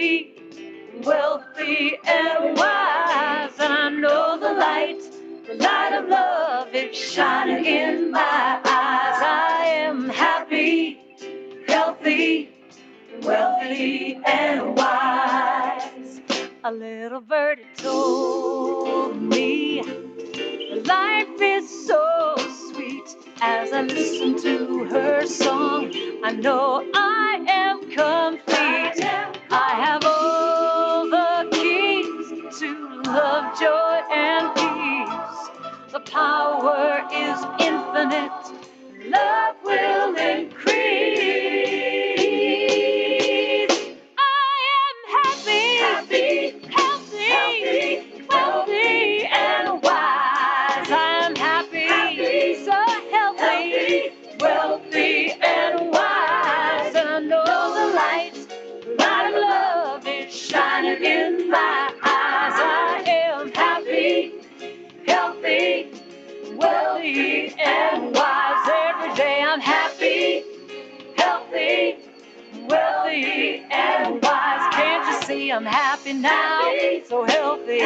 happy, wealthy, and wise. And I know the light of love is shining in my eyes. I am happy, healthy, wealthy, and wise. A little birdie told me life is so sweet. As I listen to her song, I know I am complete. I have all the keys to love, joy, and peace. The power is infinite. Love will increase. I am happy, healthy, wealthy, and wise. I'm happy, so healthy, wealthy, and wise. And I know the light of love is shining in my eyes. I am happy, healthy, wealthy, and wise. Every day I'm happy, healthy, wealthy, and wise. Can't you see I'm happy now? So healthy,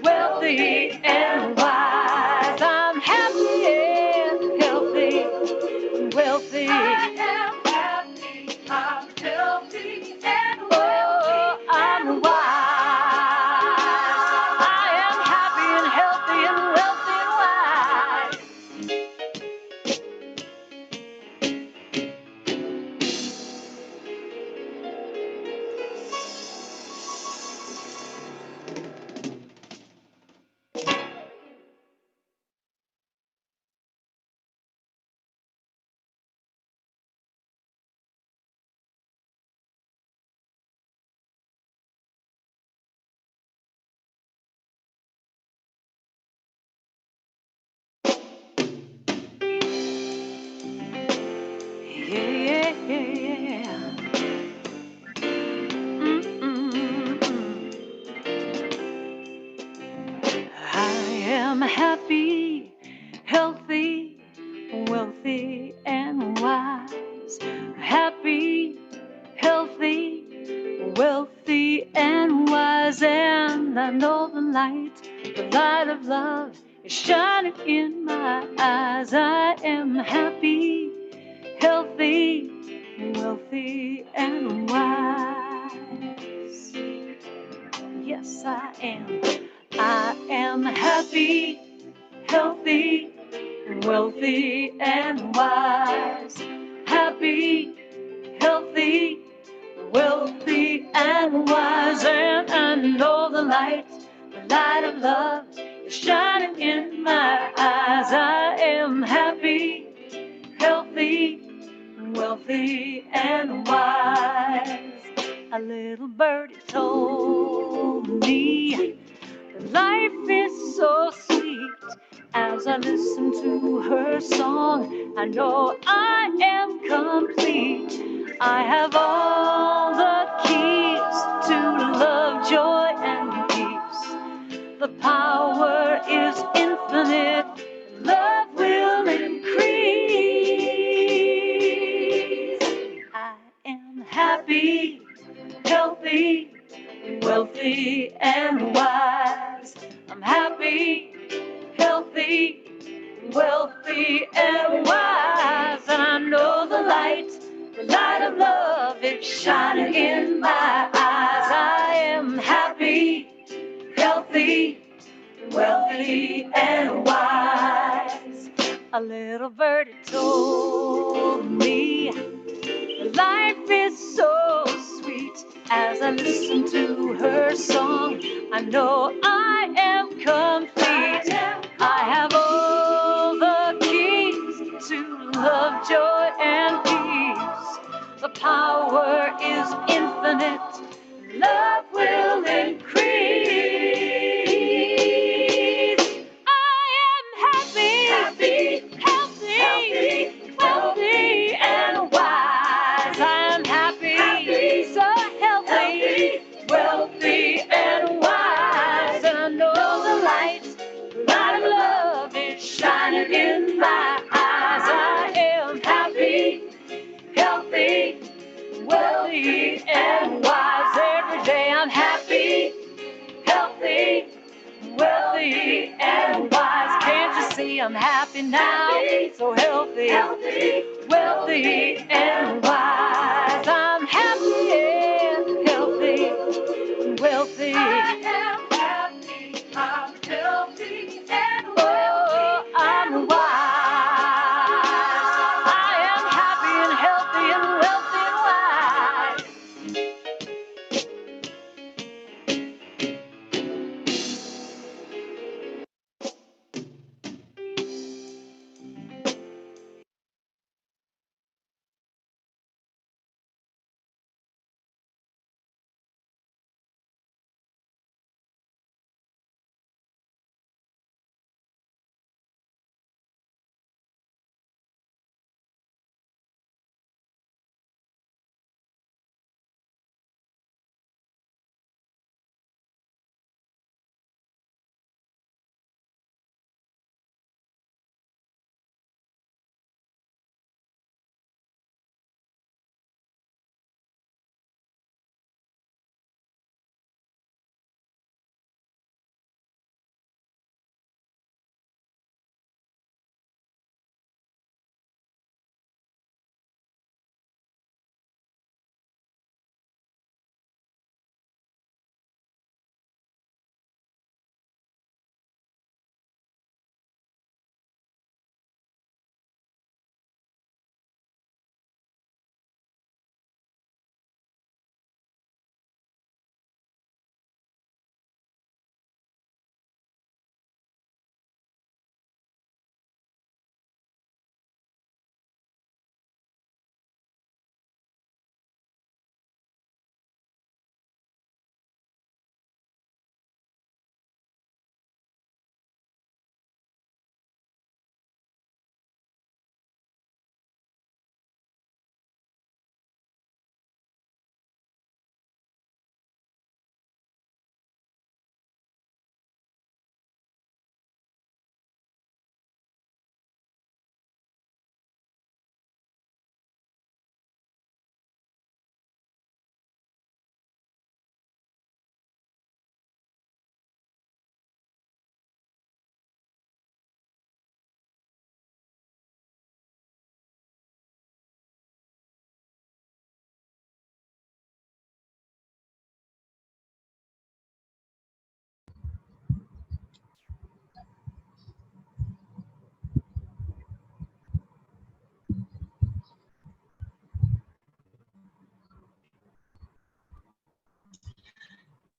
wealthy, and wise. I'm happy and healthy, wealthy. I am happy, I'm healthy, and wealthy. Oh, I'm wise. I am happy and healthy and wealthy and wise. Yeah, yeah, yeah. I am happy, healthy, wealthy, and wise. Happy, healthy, wealthy, and wise. And I know the light of love is shining in my eyes. I am happy, healthy, wealthy, and wise. Yes, I am. I am happy, healthy, wealthy, and wise. Happy, healthy, wealthy, and wise. And I know the light of love is shining in my eyes. I am happy, healthy, wealthy, and wise. A little birdie told me life is so sweet. As I listen to her song, I know I am complete. I have all the keys to love, joy, and peace. The power is infinite. Love will increase. I am happy, healthy, wealthy, and wise. I'm happy, healthy, wealthy, and wise. And I know the light of love is shining in my eyes. I am happy, healthy, wealthy, and wise. A little birdie told me life is so sweet. As I listen to her song, I know I am complete. I have all the keys to love, joy, and peace. The power is infinite. Love will increase. I am happy, healthy, wealthy, and wise. I'm happy, so healthy, wealthy, and wise. And I know the light of love is shining in my eyes. I am happy, healthy, wealthy, and wise. I'm happy now, so healthy, wealthy, and wise. I'm happy and healthy, wealthy. I am happy, I'm healthy, and wealthy. Oh, I'm wise. I am happy and healthy and wealthy and wise.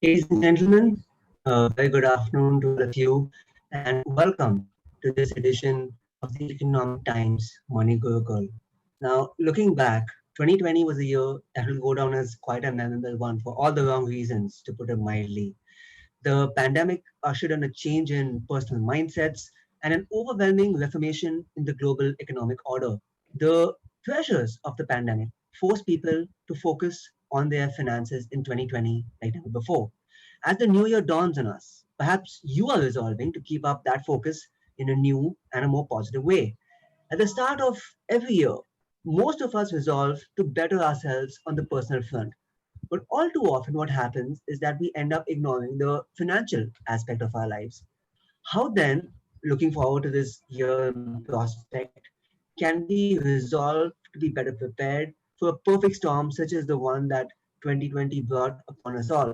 Ladies and gentlemen, a very good afternoon to all of you, and welcome to this edition of the Economic Times Money Gurukul. Now, looking back, 2020 was a year that will go down as quite a memorable one for all the wrong reasons, to put it mildly. The pandemic ushered in a change in personal mindsets and an overwhelming reformation in the global economic order. The pressures of the pandemic forced people to focus on their finances in 2020 like never before. As the new year dawns on us, perhaps you are resolving to keep up that focus in a new and a more positive way. At the start of every year, most of us resolve to better ourselves on the personal front. But all too often, what happens is that we end up ignoring the financial aspect of our lives. How then, looking forward to this year in prospect, can we resolve to be better prepared for a perfect storm such as the one that 2020 brought upon us all?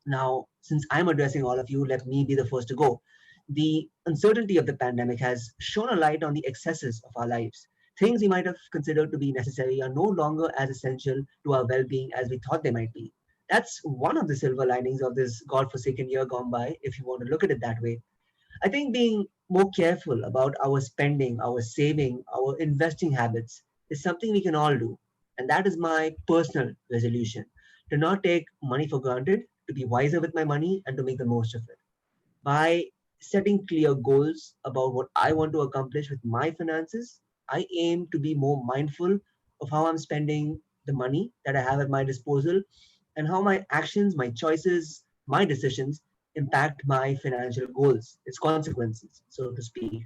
Now, since I'm addressing all of you, let me be the first to go. The uncertainty of the pandemic has shone a light on the excesses of our lives. Things we might have considered to be necessary are no longer as essential to our well being as we thought they might be. That's one of the silver linings of this godforsaken year gone by, if you want to look at it that way. I think being more careful about our spending, our saving, our investing habits is something we can all do. And that is my personal resolution to not take money for granted, to be wiser with my money, and to make the most of it. By setting clear goals about what I want to accomplish with my finances, I aim to be more mindful of how I'm spending the money that I have at my disposal and how my actions, my choices, my decisions impact my financial goals, its consequences, so to speak.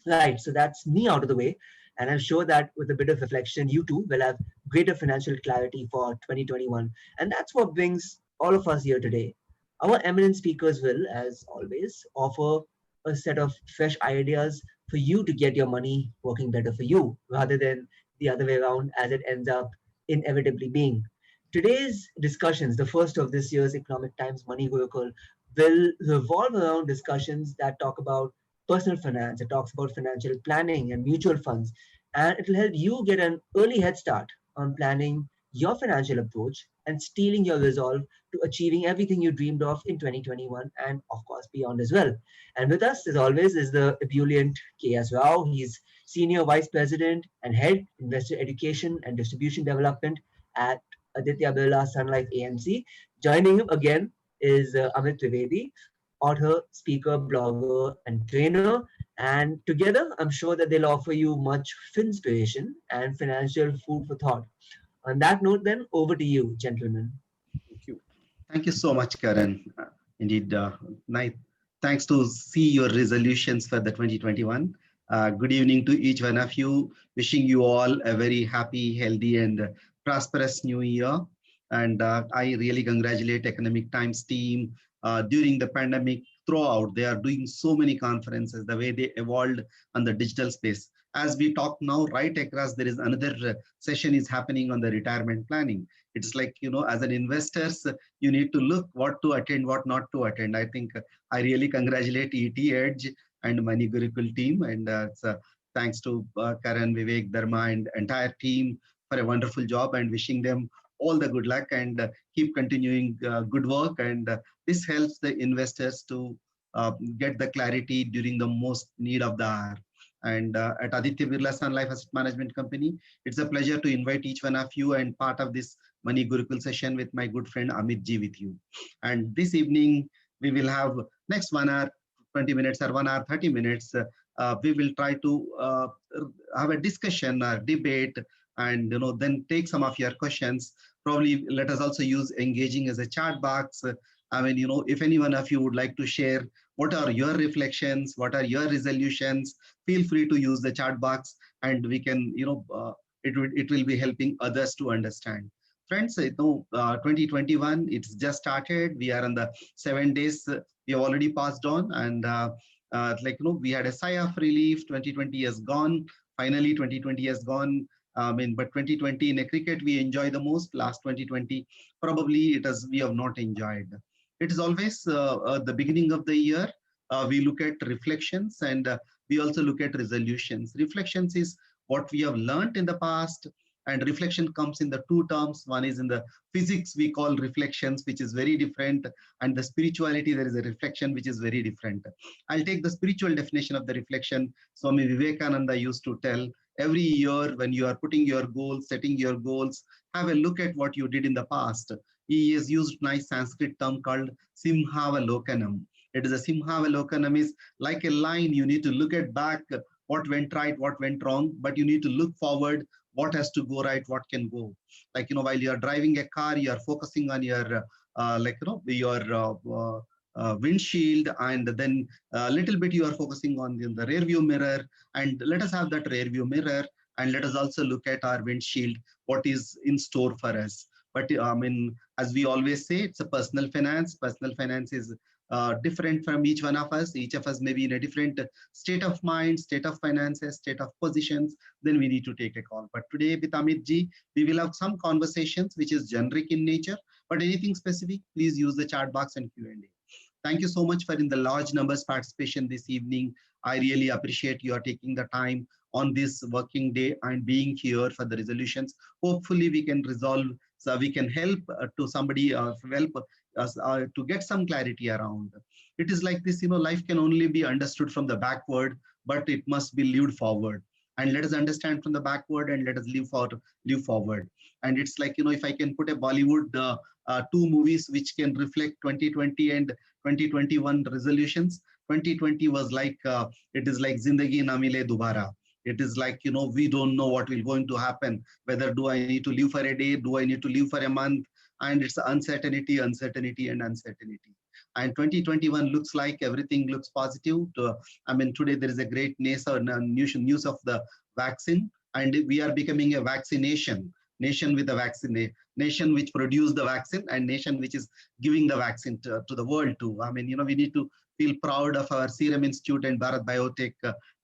Right, so that's me out of the way. And I'm sure that with a bit of reflection, you too will have greater financial clarity for 2021. And that's what brings all of us here today. Our eminent speakers will, as always, offer a set of fresh ideas for you to get your money working better for you rather than the other way around as it ends up inevitably being. Today's discussions, the first of this year's Economic Times Money Gurukul, will revolve around discussions that talk about personal finance, it talks about financial planning and mutual funds, and it will help you get an early head start on planning your financial approach and stealing your resolve to achieving everything you dreamed of in 2021 and, of course, beyond as well. And with us, as always, is the ebullient K.S. Rao. He's Senior Vice President and Head, Investor Education and Distribution Development at Aditya Birla Sun Life AMC. Joining him again is Amit Trivedi, author, speaker, blogger, and trainer. And together, I'm sure that they'll offer you much finspiration and financial food for thought. On that note, then, over to you, gentlemen. Thank you. Thank you so much, Karan. Indeed, nice. Thanks to see your resolutions for the 2021. Good evening to each one of you. Wishing you all a very happy, healthy, and prosperous new year. And I really congratulate Economic Times team during the pandemic. Throughout, they are doing so many conferences. The way they evolved on the digital space. As we talk now, right across, there is another session is happening on the retirement planning. It's like, as an investors, you need to look what to attend, what not to attend. I think I really congratulate ET Edge and Money Gurukul team. And thanks to Karan, Vivek, Dharma, and entire team for a wonderful job, and wishing them all the good luck and keep continuing good work. And this helps the investors to get the clarity during the most need of the hour. And at Aditya Birla Sun Life Asset Management Company, it's a pleasure to invite each one of you and part of this Money Gurukul session with my good friend Amit Ji with you. And this evening, we will have next 1 hour, 20 minutes or 1 hour, 30 minutes. We will try to have a discussion, debate, and then take some of your questions. Probably let us also use engaging as a chat box. I mean, if any one of you would like to share what are your reflections, what are your resolutions, feel free to use the chat box, and we can, it will be helping others to understand. Friends, 2021, it's just started. We are on the 7 days. We have already passed on, and we had a sigh of relief. 2020 has gone. Finally, 2020 has gone. But 2020 in a cricket we enjoy the most. Last 2020, probably we have not enjoyed. It is always the beginning of the year. We look at reflections, and we also look at resolutions. Reflections is what we have learned in the past, and reflection comes in the two terms. One is in the physics, we call reflections, which is very different, and the spirituality, there is a reflection which is very different. I'll take the spiritual definition of the reflection. Swami Vivekananda used to tell, every year when you are putting your goals, setting your goals, have a look at what you did in the past. He has used nice Sanskrit term called Simhavalokanam. It is a Simhavalokanam is like a line. You need to look at back what went right, what went wrong, but you need to look forward, what has to go right, what can go. Like, while you are driving a car, you are focusing on your, windshield, and then a little bit you are focusing on the rear view mirror. And let us have that rear view mirror, and let us also look at our windshield, what is in store for us. But as we always say, it's a personal finance. Personal finance is different from each one of us. Each of us may be in a different state of mind, state of finances, state of positions. Then we need to take a call. But today with Amit Ji, we will have some conversations which is generic in nature, but anything specific, please use the chat box and Q&A. Thank you so much for in the large numbers participation this evening. I really appreciate you are taking the time on this working day and being here for the resolutions. Hopefully we can resolve, so we can help to somebody help us to get some clarity around. It is like this, life can only be understood from the backward, but it must be lived forward. And let us understand from the backward, and let us live forward. And it's like, if I can put a Bollywood two movies which can reflect 2020 and 2021 resolutions. 2020 was like, it is like Zindagi Na Mile Dobara. It is like, we don't know what will going to happen. Whether do I need to live for a day? Do I need to live for a month? And it's uncertainty, uncertainty, and uncertainty. And 2021 looks like everything looks positive. Today there is a great news of the vaccine, and we are becoming a vaccination nation with a vaccine, nation which produced the vaccine, and nation which is giving the vaccine to the world too. We need to feel proud of our Serum Institute and Bharat Biotech,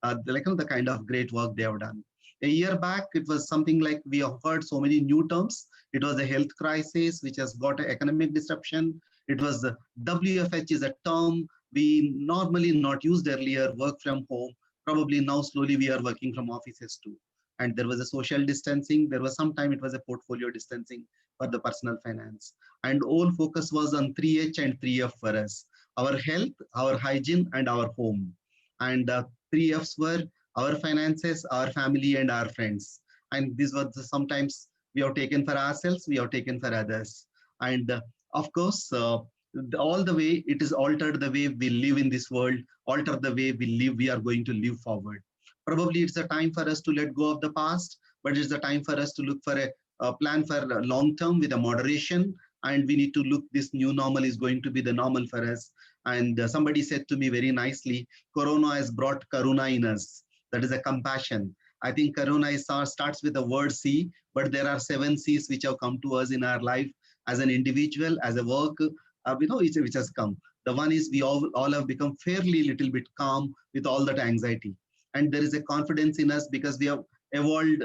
the kind of great work they have done. A year back, it was something like we have heard so many new terms. It was a health crisis, which has got an economic disruption. It was the WFH is a term we normally not used earlier, work from home. Probably now slowly we are working from offices too. And there was a social distancing. There was some time it was a portfolio distancing for the personal finance. And all focus was on 3H and 3F for us: our health, our hygiene, and our home. And 3Fs were our finances, our family, and our friends. And these were sometimes we have taken for ourselves, we have taken for others. And of course, all the way it is altered the way we live in this world, alter the way we live, we are going to live forward. Probably it's a time for us to let go of the past, but it's a time for us to look for a plan for long term with a moderation. And we need to look, this new normal is going to be the normal for us. And somebody said to me very nicely, Corona has brought Karuna in us. That is a compassion. I think Karuna starts with the word C, but there are 7 C's which have come to us in our life as an individual, as a work, which has come. The one is we all have become fairly little bit calm with all that anxiety. And there is a confidence in us because we have evolved,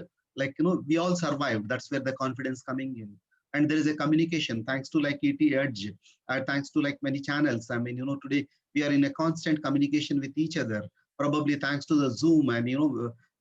we all survived. That's where the confidence coming in. And there is a communication thanks to like ET Edge, thanks to like many channels. I mean, today we are in a constant communication with each other, probably thanks to the Zoom. And,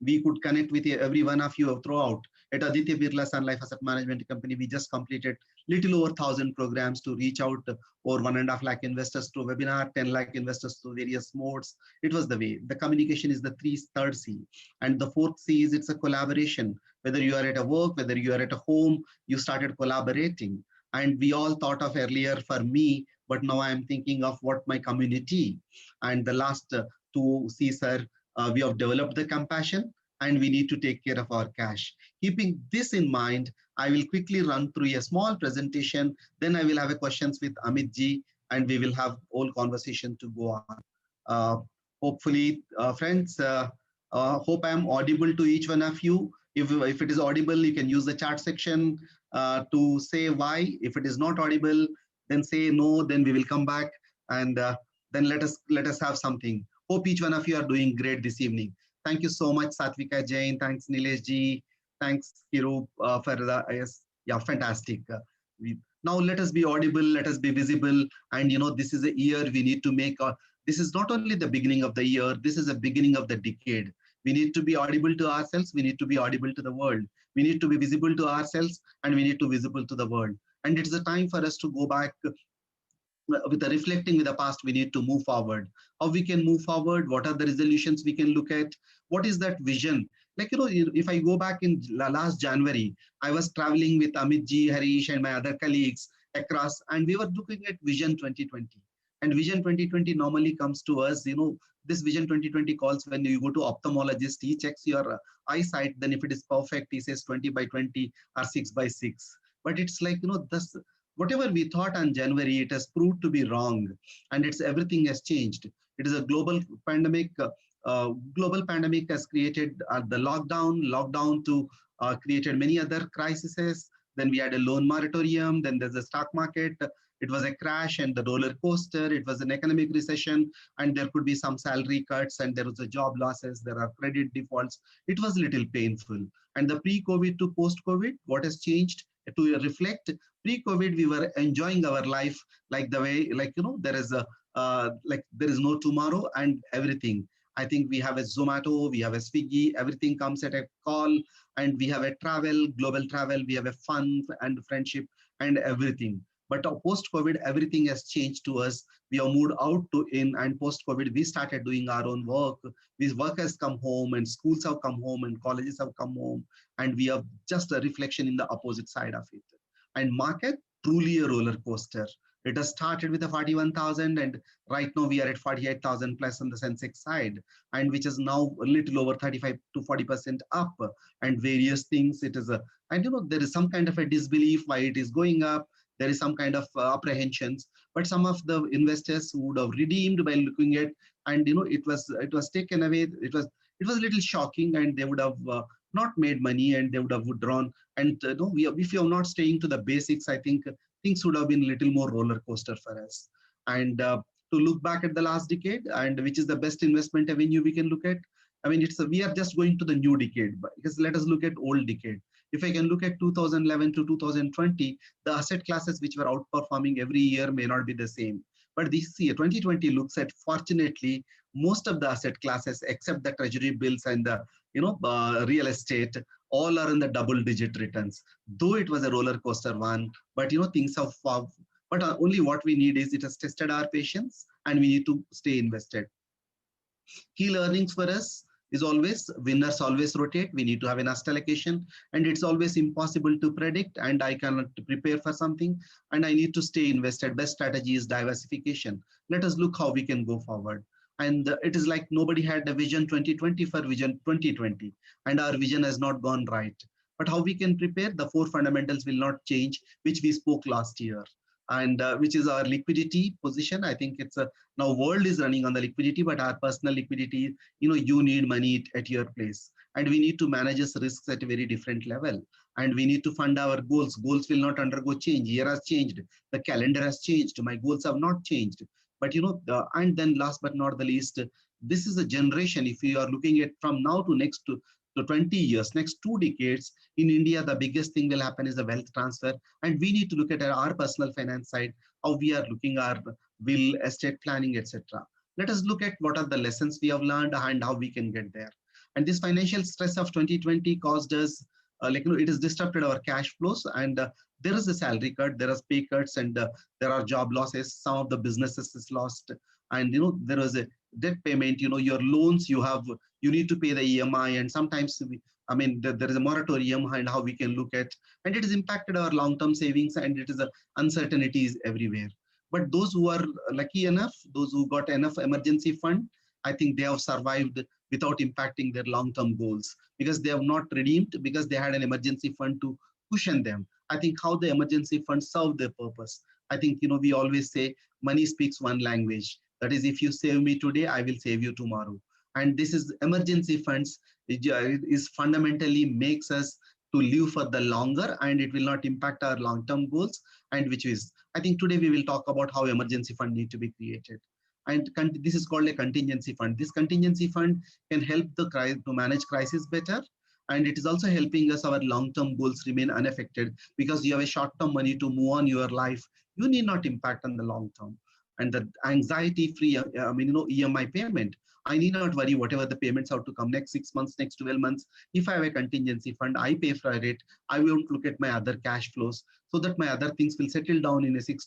we could connect with every one of you throughout. At Aditya Birla Sun Life Asset Management Company, we just completed little over 1,000 programs to reach out over 1.5 lakh investors through webinar, 10 lakh investors through various modes. It was the way. The communication is the third C. And the fourth C is it's a collaboration. Whether you are at a work, whether you are at a home, you started collaborating. And we all thought of earlier for me, but now I'm thinking of what my community. And the last 2 C's are we have developed the compassion and we need to take care of our cash. Keeping this in mind, I will quickly run through a small presentation. Then I will have a questions with Amit ji and we will have whole conversation to go on. Hopefully, friends, hope I am audible to each one of you. If it is audible, you can use the chat section to say why. If it is not audible, then say no, then we will come back and then let us have something. Hope each one of you are doing great this evening. Thank you so much, Satvika Jain. Thanks, Nilesh ji. Thanks, Kiru, for the, yes, yeah, fantastic. Now let us be audible, let us be visible. And this is a year we need to make, this is not only the beginning of the year, this is the beginning of the decade. We need to be audible to ourselves, we need to be audible to the world. We need to be visible to ourselves and we need to be visible to the world. And it's a time for us to go back with the reflecting with the past. We need to move forward. How we can move forward? What are the resolutions we can look at? What is that vision? Like, if I go back in last January, I was traveling with Amit ji, Harish, and my other colleagues across, and we were looking at Vision 2020. And Vision 2020 normally comes to us, this Vision 2020 calls when you go to ophthalmologist, he checks your eyesight, then if it is perfect, he says 20 by 20 or 6 by 6. But it's like, this, whatever we thought on January, it has proved to be wrong, and everything has changed. It is a global pandemic. Global pandemic has created the lockdown to created many other crises. Then we had a loan moratorium. Then there's a stock market. It was a crash and the roller coaster. It was an economic recession, and there could be some salary cuts, and there was a job losses. There are credit defaults. It was a little painful. And the pre-COVID to post-COVID, what has changed? To reflect, pre-COVID, we were enjoying our life like the way, there is there is no tomorrow and everything. I think we have a Zomato, we have a Swiggy, everything comes at a call, and we have a travel, global travel, we have a fun and friendship and everything. But post-COVID, everything has changed to us. We have moved out to in, and post-COVID, we started doing our own work. This work has come home, and schools have come home, and colleges have come home, and we have just a reflection in the opposite side of it. And market, truly a roller coaster. It has started with a 41,000, and right now we are at 48,000 plus on the Sensex side, and which is now a little over 35 to 40% up, and various things. It is there is some kind of a disbelief why it is going up. There is some kind of apprehensions, but some of the investors who would have redeemed by looking at, and it was taken away. It was a little shocking, and they would have not made money, and they would have withdrawn. And if you are not staying to the basics, I think things would have been a little more roller coaster for us. And to look back at the last decade and which is the best investment avenue we can look at. I mean, we are just going to the new decade, but because let us look at old decade. If I can look at 2011 to 2020, the asset classes which were outperforming every year may not be the same. But this year, 2020 looks at, fortunately, most of the asset classes except the treasury bills and the real estate, all are in the double-digit returns. Though it was a roller coaster one, but things have. But only what we need is it has tested our patience, and we need to stay invested. Key learnings for us is always winners always rotate. We need to have an asset allocation, and it's always impossible to predict, and I cannot prepare for something, and I need to stay invested. Best strategy is diversification. Let us look how we can go forward. And it is like nobody had a vision 2020 for vision 2020, and our vision has not gone right. But how we can prepare? The four fundamentals will not change, which we spoke last year, and which is our liquidity position. I think it's a now world is running on the liquidity, but our personal liquidity, you need money at your place, and we need to manage this risks at a very different level, and we need to fund our goals. Goals will not undergo change. Year has changed, the calendar has changed, my goals have not changed. But and then last but not the least, this is a generation. If you are looking at from now to next to 20 years, next 2 decades, in India, the biggest thing will happen is the wealth transfer. And we need to look at our personal finance side, how we are looking our will, estate planning, etc. Let us look at what are the lessons we have learned and how we can get there. And this financial stress of 2020 caused us, it has disrupted our cash flows, and there is a salary cut, there are pay cuts, and there are job losses. Some of the businesses is lost, and there was a debt payment. Your loans, you need to pay the EMI, and sometimes there is a moratorium, and how we can look at, and it has impacted our long-term savings, and it is a uncertainties everywhere. But those who are lucky enough, those who got enough emergency fund, I think they have survived without impacting their long-term goals, because they have not redeemed, because they had an emergency fund to cushion them. I think how the emergency fund served their purpose. I think, we always say money speaks one language. That is, if you save me today, I will save you tomorrow. And this is emergency funds is fundamentally makes us to live for the longer, and it will not impact our long-term goals. And which is, I think today we will talk about how emergency fund need to be created. And this is called a contingency fund. This contingency fund can help to manage crisis better. And it is also helping us our long-term goals remain unaffected, because you have a short-term money to move on your life. You need not impact on the long-term. And the anxiety-free, EMI payment, I need not worry whatever the payments have to come next 6 months, next 12 months. If I have a contingency fund, I pay for it. I won't look at my other cash flows, so that my other things will settle down in a 6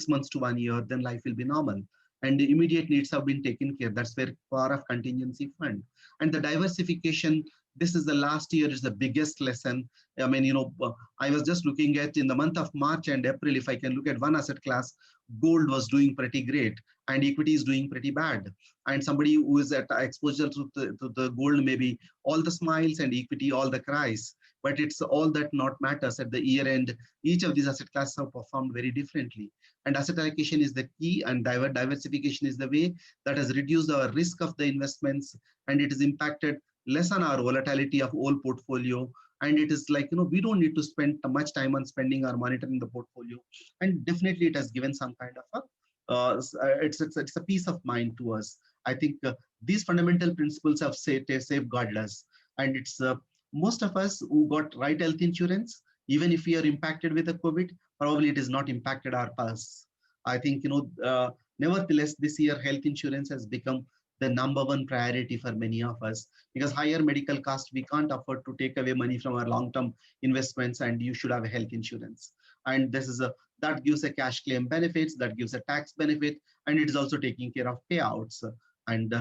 months to 1 year, then life will be normal. And the immediate needs have been taken care. That's where power of contingency fund. And the diversification, this is the last year is the biggest lesson. I was just looking at in the month of March and April, if I can look at one asset class, gold was doing pretty great and equity is doing pretty bad. And somebody who is at exposure to the gold, maybe all the smiles, and equity, all the cries. But it's all that not matters at the year end. Each of these asset classes have performed very differently. And asset allocation is the key, and diversification is the way that has reduced our risk of the investments, and it has impacted less on our volatility of whole portfolio. And it is like, we don't need to spend much time on spending or monitoring the portfolio. And definitely it has given some kind of it's a peace of mind to us. I think these fundamental principles have safeguarded us. And it's most of us who got right health insurance, even if we are impacted with the COVID, probably it has not impacted our pulse. I think, nevertheless, this year health insurance has become the #1 priority for many of us, because higher medical cost, we can't afford to take away money from our long-term investments, and you should have a health insurance. And this is that gives a cash claim benefits, that gives a tax benefit, and it is also taking care of payouts. And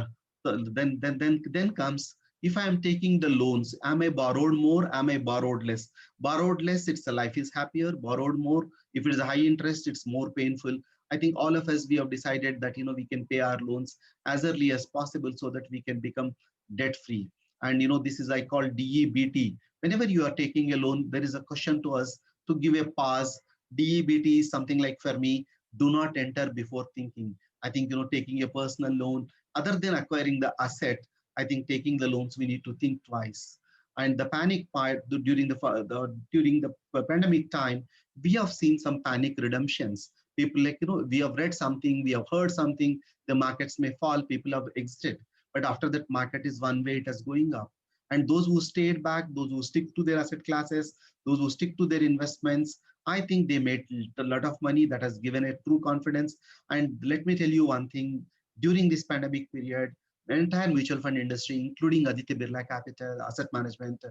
then comes, if I am taking the loans, am I borrowed more? Am I borrowed less? Borrowed less, it's a life is happier. Borrowed more, if it is a high interest, it's more painful. I think all of us, we have decided that, we can pay our loans as early as possible so that we can become debt free. And, this is I call DEBT. Whenever you are taking a loan, there is a question to us to give a pause. DEBT is something like, for me, do not enter before thinking. I think, taking a personal loan, other than acquiring the asset, I think taking the loans, we need to think twice. And the panic part during the pandemic time, we have seen some panic redemptions. People like, we have read something, we have heard something, the markets may fall, people have exited. But after that, market is one way, it is going up. And those who stayed back, those who stick to their asset classes, those who stick to their investments, I think they made a lot of money. That has given a true confidence. And let me tell you one thing, during this pandemic period, the entire mutual fund industry, including Aditya Birla Capital, asset management,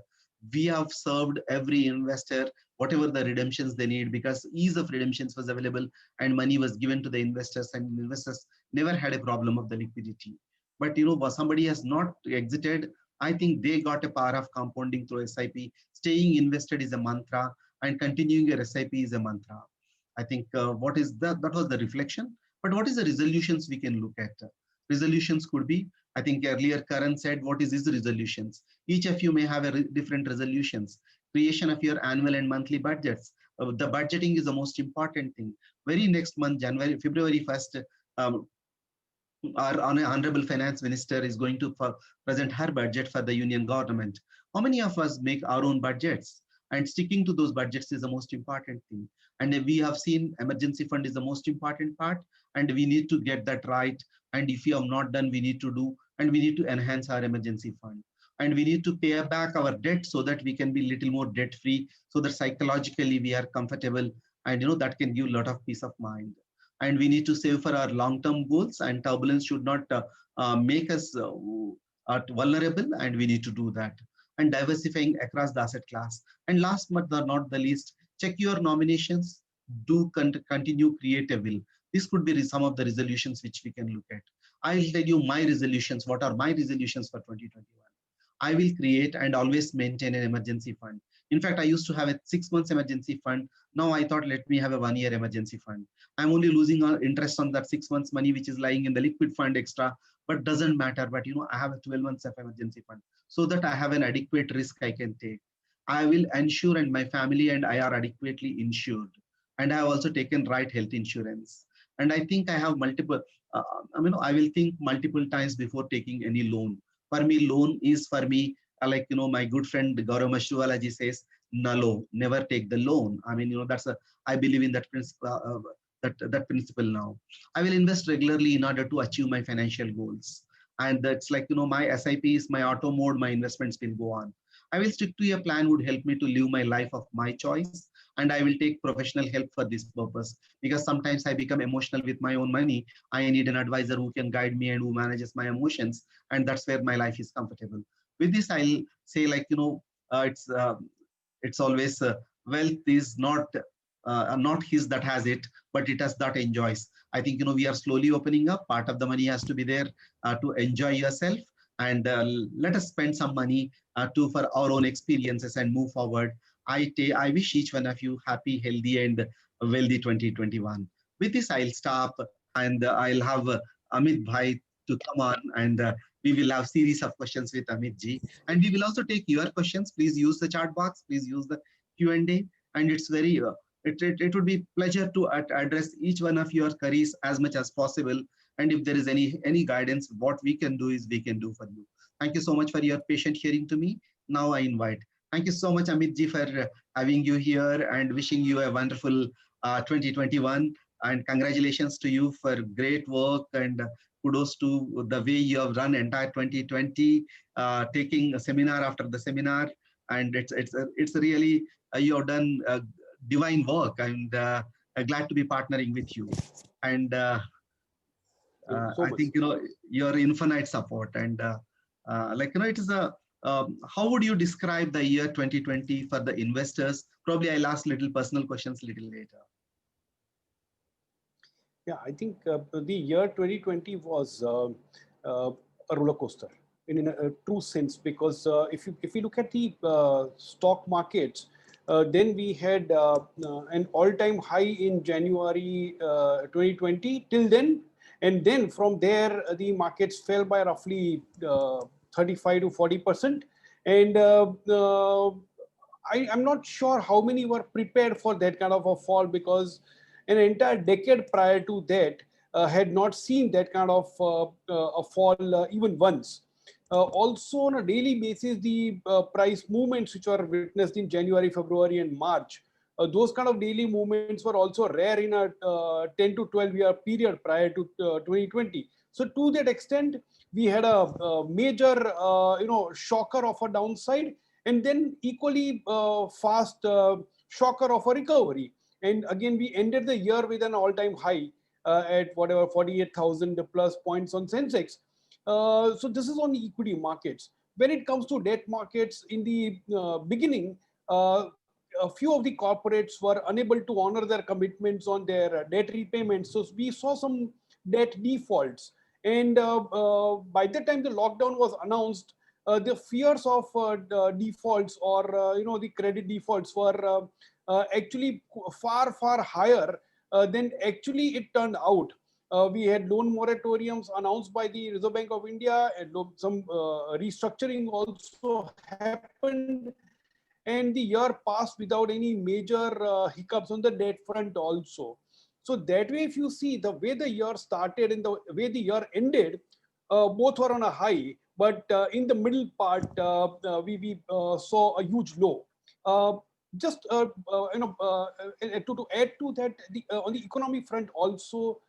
we have served every investor whatever the redemptions they need, because ease of redemptions was available and money was given to the investors, and investors never had a problem of the liquidity. But somebody has not exited, I think they got a power of compounding through SIP. Staying invested is a mantra, and continuing your SIP is a mantra. I think what is that was the reflection. But what is the resolutions we can look at? Resolutions could be, I think earlier Karan said, what is his resolutions? Each of you may have different resolutions. Creation of your annual and monthly budgets. The budgeting is the most important thing. Very next month, February 1st, our honorable finance minister is going to present her budget for the union government. How many of us make our own budgets? And sticking to those budgets is the most important thing. And we have seen emergency fund is the most important part, and we need to get that right. And if you have not done, we need to do, and we need to enhance our emergency fund. And we need to pay back our debt so that we can be little more debt free, so that psychologically we are comfortable, and that can give a lot of peace of mind. And we need to save for our long-term goals, and turbulence should not make us vulnerable, and we need to do that. And diversifying across the asset class. And last but not the least, check your nominations, do continue, create a will. This could be some of the resolutions which we can look at. I'll tell you my resolutions. What are my resolutions for 2021? I will create and always maintain an emergency fund. In fact, I used to have a 6 months emergency fund. Now I thought, let me have a 1 year emergency fund. I'm only losing interest on that 6 months money, which is lying in the liquid fund extra, but doesn't matter. But I have a 12 months of emergency fund, so that I have an adequate risk I can take. I will ensure, and my family and I are adequately insured. And I have also taken right health insurance. And I think I have multiple, I will think multiple times before taking any loan. For me, loan is for me, like, my good friend Gaurav Mashruwala says, nalo, never take the loan. I mean, I believe in that principle, that principle now. I will invest regularly in order to achieve my financial goals. And that's like, my SIPs, my auto mode, my investments will go on. I will stick to a plan would help me to live my life of my choice. And I will take professional help for this purpose, because sometimes I become emotional with my own money. I need an advisor who can guide me and who manages my emotions. And that's where my life is comfortable. With this, I'll say, like, it's always wealth is not his that has it, but it has that enjoys. I think, we are slowly opening up. Part of the money has to be there to enjoy yourself. And let us spend some money for our own experiences and move forward. I wish each one of you happy, healthy, and wealthy 2021. With this, I'll stop, and I'll have Amit Bhai to come on, and we will have series of questions with Amit ji. And we will also take your questions. Please use the chat box. Please use the Q&A. And it's very, it would be pleasure to address each one of your queries as much as possible. And if there is any guidance, what we can do is we can do for you. Thank you so much for your patient hearing to me. Now I invite. Thank you so much, Amit ji, for having you here, and wishing you a wonderful 2021. And congratulations to you for great work, and kudos to the way you have run entire 2020, taking a seminar after the seminar. And it's really, you have done divine work, and glad to be partnering with you. And I think, your infinite support, and it is a, how would you describe the year 2020 for the investors? Probably I'll ask little personal questions a little later. Yeah, I think the year 2020 was a roller coaster in a true sense, because if you look at the stock markets, then we had an all-time high in January 2020 till then. And then from there, the markets fell by roughly 35 to 40%. And I'm not sure how many were prepared for that kind of a fall, because an entire decade prior to that had not seen that kind of a fall even once. Also, on a daily basis, the price movements which were witnessed in January, February, and March Those kind of daily movements were also rare in a 10 to 12 year period prior to 2020. So to that extent, we had a major, shocker of a downside, and then equally fast shocker of a recovery. And again, we ended the year with an all-time high at whatever 48,000 plus points on Sensex. So this is on the equity markets. When it comes to debt markets, in the beginning, a few of the corporates were unable to honor their commitments on their debt repayments. So we saw some debt defaults. And by the time the lockdown was announced, the fears of defaults or the credit defaults were actually far higher than actually it turned out. We had loan moratoriums announced by the Reserve Bank of India, and some restructuring also happened, and the year passed without any major hiccups on the debt front also. So that way, if you see the way the year started and the way the year ended, both were on a high, but in the middle part, we saw a huge low. Just to add to that, on the economy front also,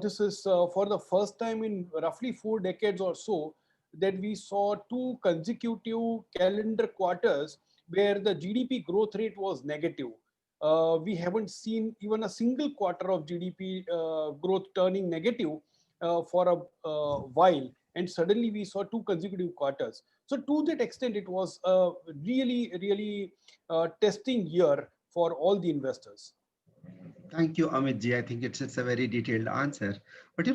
this is for the first time in roughly 4 decades or so that we saw 2 consecutive calendar quarters where the GDP growth rate was negative. We haven't seen even a single quarter of GDP growth turning negative for a while, and suddenly we saw 2 consecutive quarters. So to that extent, it was a really testing year for all the investors. Thank you, Amit ji. I think it's a very detailed answer. But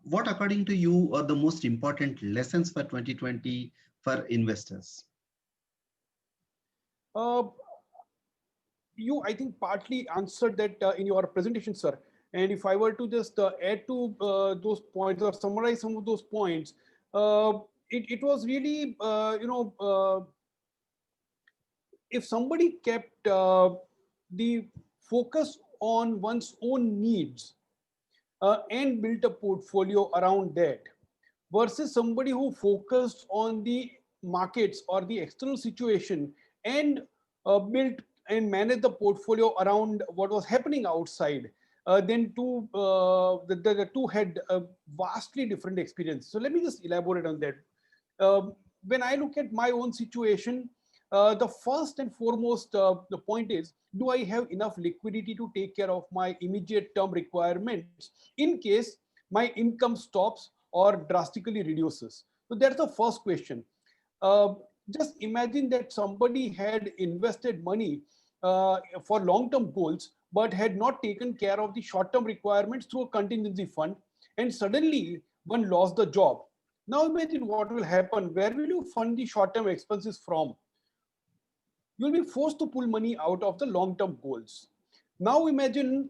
what according to you are the most important lessons for 2020 for investors? You, I think, partly answered that in your presentation, sir. And if I were to just add to those points or summarize some of those points, it was really, if somebody kept the focus on one's own needs and built a portfolio around that, versus somebody who focused on the markets or the external situation and built and managed the portfolio around what was happening outside, then the two had a vastly different experience. So let me just elaborate on that. When I look at my own situation, the first and foremost the point is, do I have enough liquidity to take care of my immediate term requirements in case my income stops or drastically reduces? So that's the first question. Just imagine that somebody had invested money for long-term goals, but had not taken care of the short-term requirements through a contingency fund, and suddenly one lost the job. Now imagine what will happen. Where will you fund the short-term expenses from? You'll be forced to pull money out of the long-term goals. Now imagine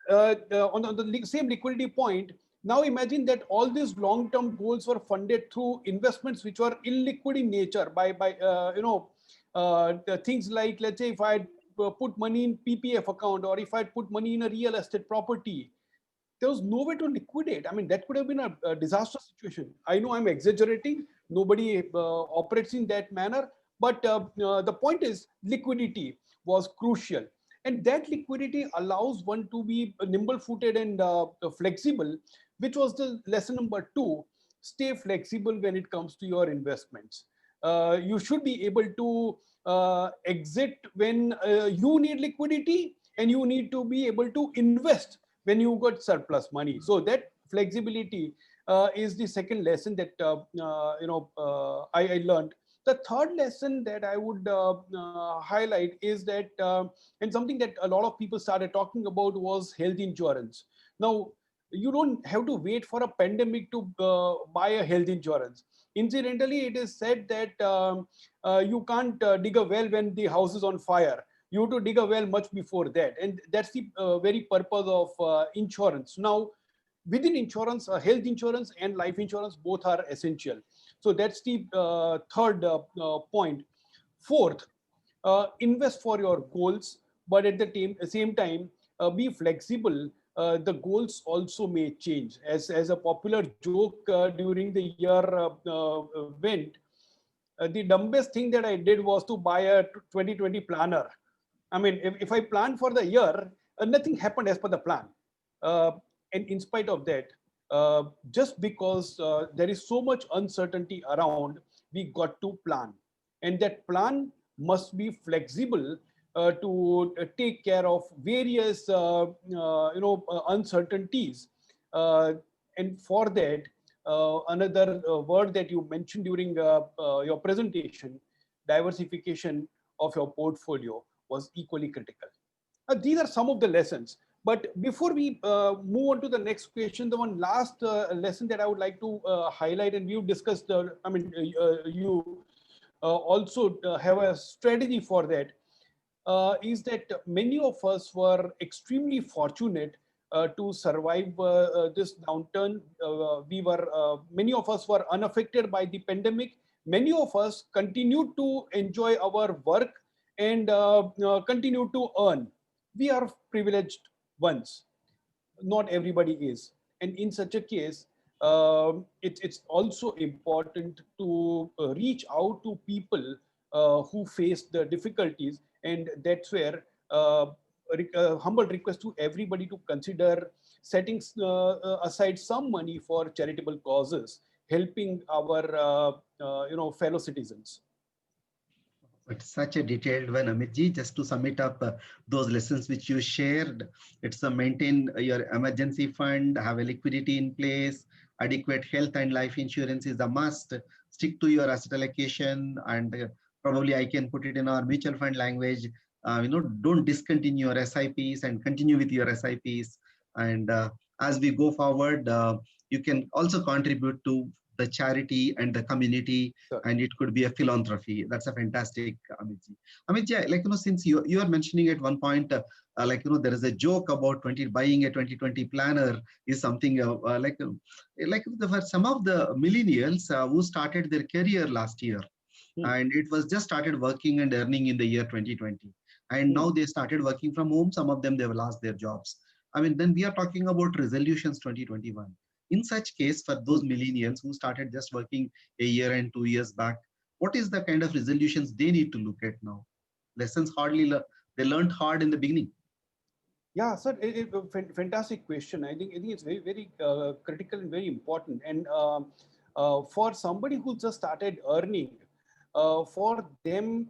on the same liquidity point, now imagine that all these long-term goals were funded through investments which were illiquid in nature by things like, let's say, if I put money in PPF account, or if I put money in a real estate property, there was no way to liquidate. I mean, that could have been a disastrous situation. I know I'm exaggerating. Nobody operates in that manner. But the point is, liquidity was crucial. And that liquidity allows one to be nimble-footed and flexible, which was the lesson number 2. Stay flexible when it comes to your investments. You should be able to exit when you need liquidity, and you need to be able to invest when you got surplus money. So that flexibility is the second lesson that I learned. The third lesson that I would highlight is that, and something that a lot of people started talking about, was health insurance. Now, you don't have to wait for a pandemic to buy a health insurance. Incidentally, it is said that you can't dig a well when the house is on fire. You have to dig a well much before that. And that's the very purpose of insurance. Now, within insurance, health insurance and life insurance, both are essential. So that's the third point. Fourth, invest for your goals, but at the same time, be flexible. The goals also may change. As a popular joke during the year went, the dumbest thing that I did was to buy a 2020 planner. I mean, if I plan for the year, nothing happened as per the plan. And in spite of that, just because there is so much uncertainty around, we got to plan. And that plan must be flexible to take care of various, uncertainties. And for that, another word that you mentioned during your presentation, diversification of your portfolio, was equally critical. These are some of the lessons. But before we move on to the next question, the one last lesson that I would like to highlight, and you discussed, you also have a strategy for that, is that many of us were extremely fortunate to survive this downturn. Many of us were unaffected by the pandemic. Many of us continued to enjoy our work and continue to earn. We are privileged ones. Not everybody is. And in such a case, it's also important to reach out to people who face the difficulties. And that's where humble request to everybody to consider setting aside some money for charitable causes, helping our fellow citizens. It's such a detailed one, Amitji. Just to sum it up, those lessons which you shared, it's to maintain your emergency fund, have a liquidity in place, adequate health and life insurance is a must, stick to your asset allocation, and probably I can put it in our mutual fund language, don't discontinue your SIPs and continue with your SIPs. And as we go forward, you can also contribute to the charity and the community, Sure. and it could be a philanthropy. That's a fantastic, Amitji. Amitji, since you are mentioning at one point, there is a joke about buying a 2020 planner is something for some of the millennials who started their career last year, and it was just started working and earning in the year 2020, and now they started working from home. Some of them, they've lost their jobs. I mean, then we are talking about resolutions 2021. In such case, for those millennials who started just working a year and 2 years back, what is the kind of resolutions they need to look at now? Lessons they learned hard in the beginning. Yeah, sir, fantastic question. I think it's very, very critical and very important. And for somebody who just started earning, for them,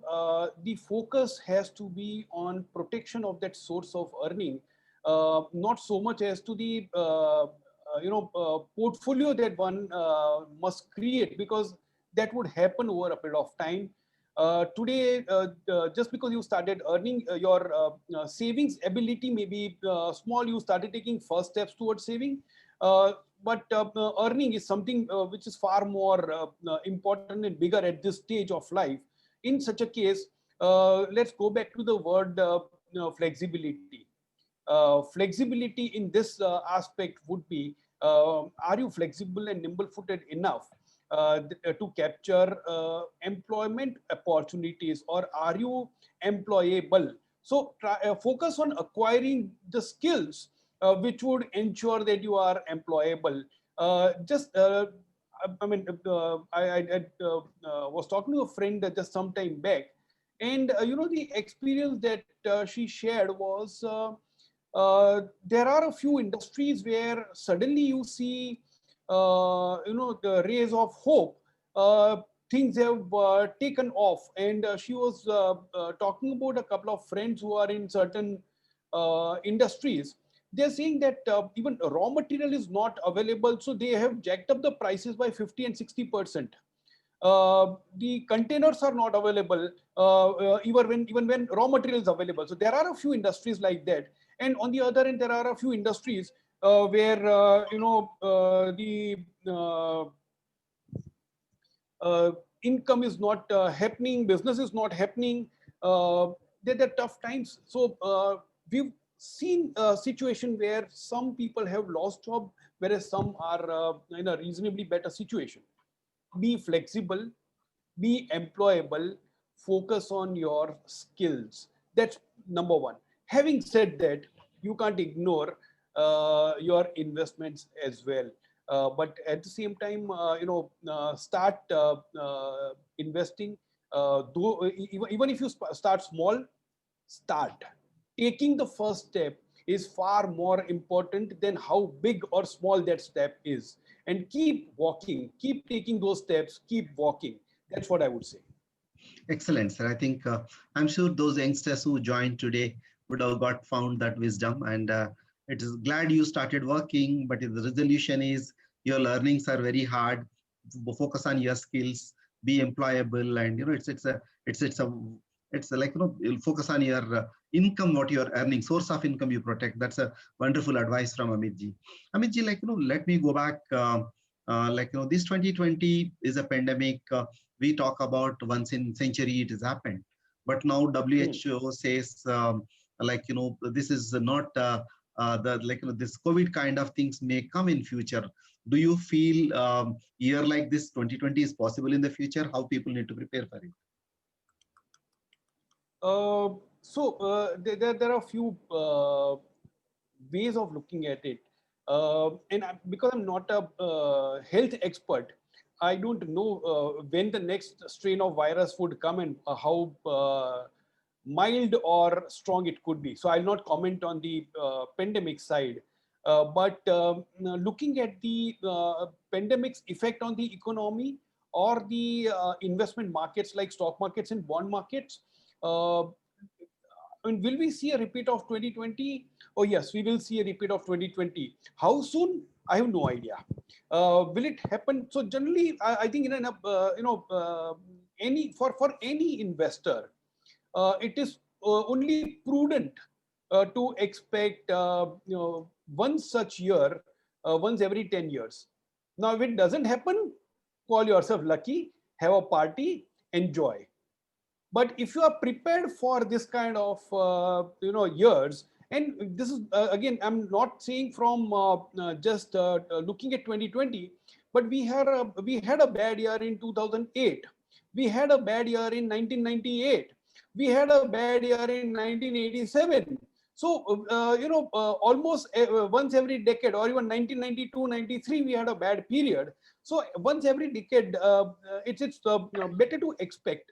the focus has to be on protection of that source of earning, not so much as to the portfolio that one must create, because that would happen over a period of time. Today, just because you started earning, your savings ability may be small. You started taking first steps towards saving, but earning is something which is far more important and bigger at this stage of life. In such a case, let's go back to the word flexibility. Flexibility in this aspect would be, are you flexible and nimble-footed enough to capture employment opportunities, or are you employable? So focus on acquiring the skills which would ensure that you are employable. I was talking to a friend just some time back, and the experience that she shared was, there are a few industries where suddenly you see the rays of hope. Things have taken off, and she was talking about a couple of friends who are in certain industries. They're saying that even raw material is not available, so they have jacked up the prices by 50 and 60%. The containers are not available even when raw material is available. So there are a few industries like that, and on the other end, there are a few industries where the income is not happening, business is not happening. There are tough times. So we've seen a situation where some people have lost job, whereas some are in a reasonably better situation. Be flexible, be employable, focus on your skills. That's number one. Having said that, you can't ignore your investments as well. But at the same time, start investing. Even if you start small, start. Taking the first step is far more important than how big or small that step is. And keep walking, keep taking those steps, keep walking. That's what I would say. Excellent, sir. I think I'm sure those youngsters who joined today would have got found that wisdom, and it is glad you started working. But if the resolution is your learnings are very hard, focus on your skills, be employable, and it's like you'll focus on your income, what you're earning, source of income you protect. That's a wonderful advice from Amit ji. Amit ji, let me go back. This 2020 is a pandemic. We talk about once in century it has happened, but now WHO says this is not this COVID kind of things may come in future. Do you feel year like this 2020 is possible in the future? How people need to prepare for it? There are a few ways of looking at it. Because I'm not a health expert, I don't know when the next strain of virus would come and how mild or strong it could be. So I'll not comment on the pandemic side. But looking at the pandemic's effect on the economy or the investment markets like stock markets and bond markets, will we see a repeat of 2020? Oh yes, we will see a repeat of 2020. How soon? I have no idea. Will it happen? So generally, I think for any investor, it is only prudent to expect one such year once every 10 years. Now, if it doesn't happen, call yourself lucky, have a party, enjoy. But if you are prepared for this kind of years, and this is again, I'm not saying from just looking at 2020, but we had a bad year in 2008. We had a bad year in 1998. We had a bad year in 1987. So almost once every decade, or even 1992, 93, we had a bad period. So once every decade, it's better to expect.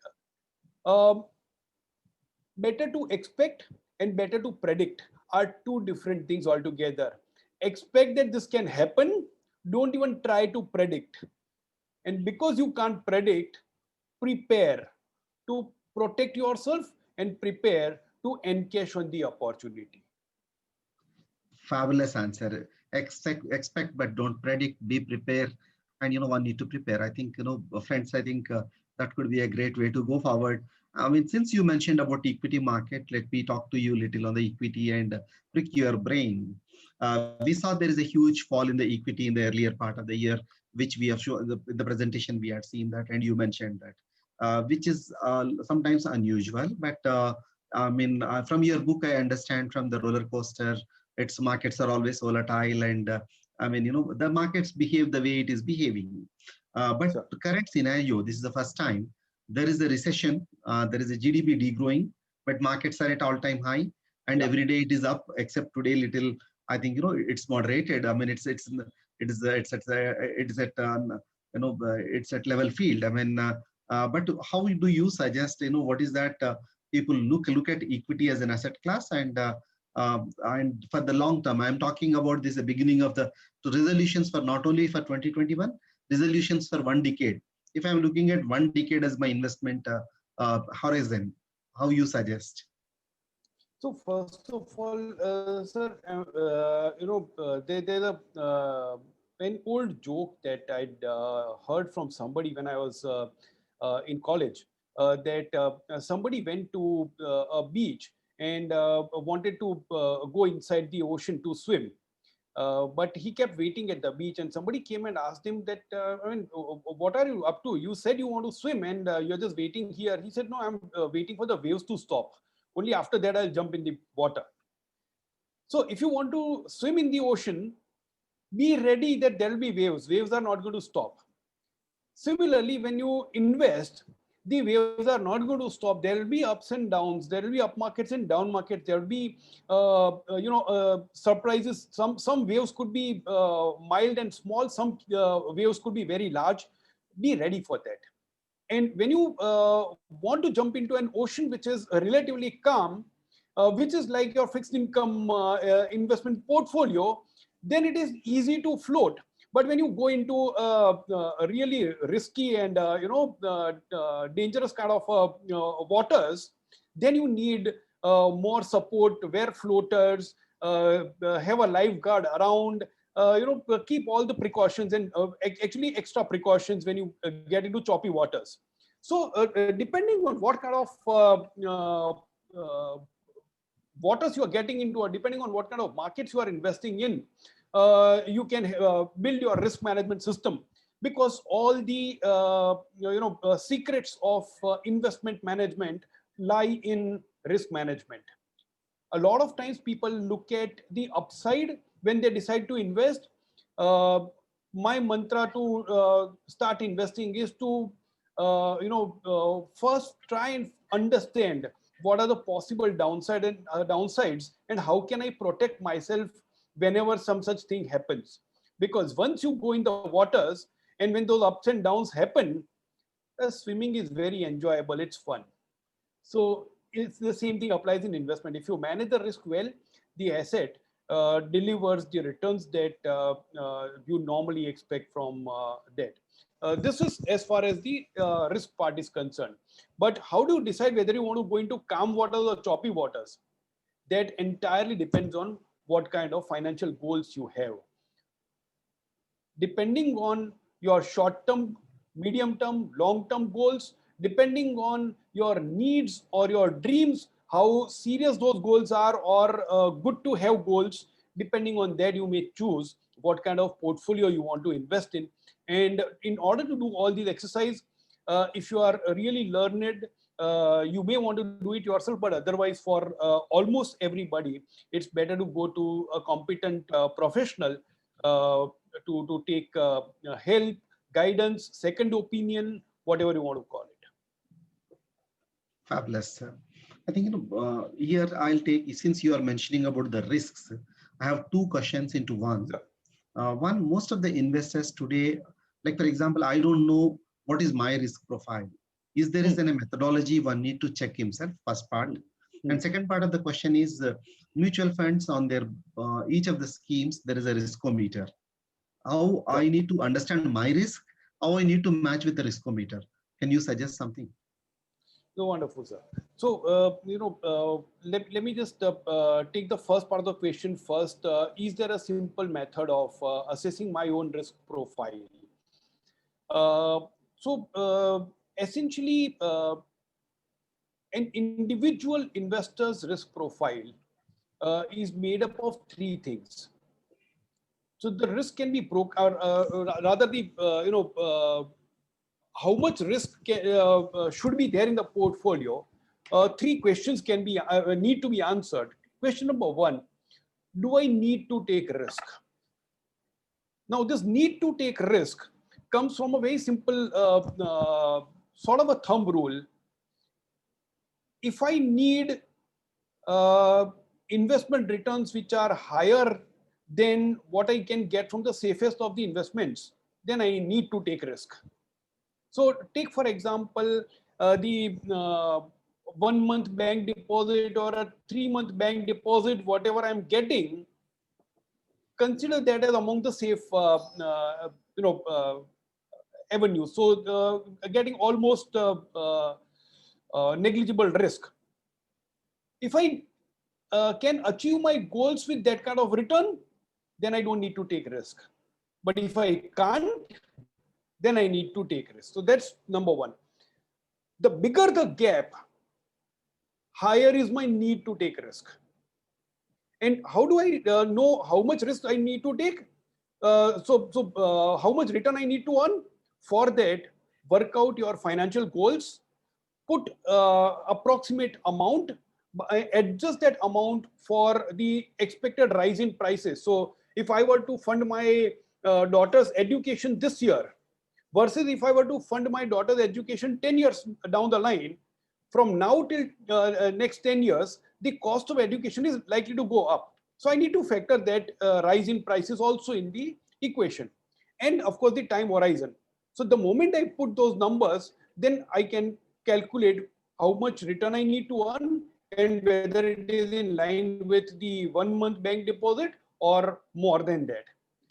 Better to expect and better to predict are two different things altogether. Expect that this can happen, don't even try to predict. And because you can't predict, prepare to protect yourself and prepare to encash on the opportunity. Fabulous answer. Expect but don't predict, be prepared, and one need to prepare. I think friends, I think that could be a great way to go forward. I mean, since you mentioned about equity market, let me talk to you a little on the equity and prick your brain. We saw there is a huge fall in the equity in the earlier part of the year, which we have shown in the presentation. We had seen that, and you mentioned that, which is sometimes unusual. But from your book, I understand from the roller coaster, its markets are always volatile, and the markets behave the way it is behaving. But the current scenario, this is the first time there is a recession, there is a GDP degrowing, but markets are at all-time high, and every day it is up, except today little. I think it's moderated. I mean, it's at level field. I mean, but how do you suggest? What is that people look at equity as an asset class, and for the long term? I'm talking about this the beginning of the resolutions for not only for 2021, resolutions for 1 decade. If I'm looking at 1 decade as my investment horizon, how you suggest? So first of all, sir, there's an old joke that I'd heard from somebody when I was in college, that somebody went to a beach and wanted to go inside the ocean to swim. But he kept waiting at the beach, and somebody came and asked him that, what are you up to? You said you want to swim, and you're just waiting here. He said, no, I'm waiting for the waves to stop. Only after that, I'll jump in the water. So if you want to swim in the ocean, be ready that there will be waves. Waves are not going to stop. Similarly, when you invest, the waves are not going to stop. There will be ups and downs. There will be up markets and down markets. There will be, surprises. Some waves could be mild and small. Some waves could be very large. Be ready for that. And when you want to jump into an ocean which is relatively calm, which is like your fixed income investment portfolio, then it is easy to float. But when you go into a really risky and dangerous kind of waters, then you need more support, wear floaters, have a lifeguard around, keep all the precautions and actually extra precautions when you get into choppy waters. So depending on what kind of waters you are getting into, or depending on what kind of markets you are investing in, you can build your risk management system, because all the secrets of investment management lie in risk management. A lot of times people look at the upside when they decide to invest. My mantra to start investing is to first try and understand what are the possible downsides, and how can I protect myself whenever some such thing happens. Because once you go in the waters, and when those ups and downs happen, swimming is very enjoyable, it's fun. So it's the same thing applies in investment. If you manage the risk well, the asset delivers the returns that you normally expect from that. This is as far as the risk part is concerned. But how do you decide whether you want to go into calm waters or choppy waters? That entirely depends on what kind of financial goals you have. Depending on your short-term, medium-term, long-term goals, depending on your needs or your dreams, how serious those goals are, or good to have goals, depending on that you may choose what kind of portfolio you want to invest in. And in order to do all these exercise, if you are really learned, you may want to do it yourself, but otherwise for almost everybody, it's better to go to a competent professional to take help, guidance, second opinion, whatever you want to call it. Fabulous. I think here I'll take, since you are mentioning about the risks, I have two questions into one. One, most of the investors today, like for example, I don't know what is my risk profile. Is there is a methodology one need to check himself, first part. And second part of the question is mutual funds on their each of the schemes, there is a riskometer. How I need to understand my risk, how I need to match with the riskometer. Can you suggest something? No, wonderful, sir. So, let me just take the first part of the question first. Is there a simple method of assessing my own risk profile? Essentially, an individual investor's risk profile is made up of three things. So the risk can be broken, or rather the how much risk should be there in the portfolio. Three questions can be need to be answered. Question number one: do I need to take risk? Now, this need to take risk comes from a very simple sort of a thumb rule. If I need investment returns which are higher than what I can get from the safest of the investments, then I need to take risk. So take, for example, the 1 month bank deposit or a 3-month bank deposit, whatever I'm getting, consider that as among the safe avenues. So getting almost negligible risk. If I can achieve my goals with that kind of return, then I don't need to take risk. But if I can't, then I need to take risk. So that's number one. The bigger the gap, higher is my need to take risk. And how do I know how much risk I need to take? How much return I need to earn? For that, work out your financial goals, put approximate amount, adjust that amount for the expected rise in prices. So if I were to fund my daughter's education this year, versus if I were to fund my daughter's education 10 years down the line, from now till next 10 years, the cost of education is likely to go up. So I need to factor that rise in prices also in the equation. And of course, the time horizon. So the moment I put those numbers, then I can calculate how much return I need to earn and whether it is in line with the 1 month bank deposit or more than that.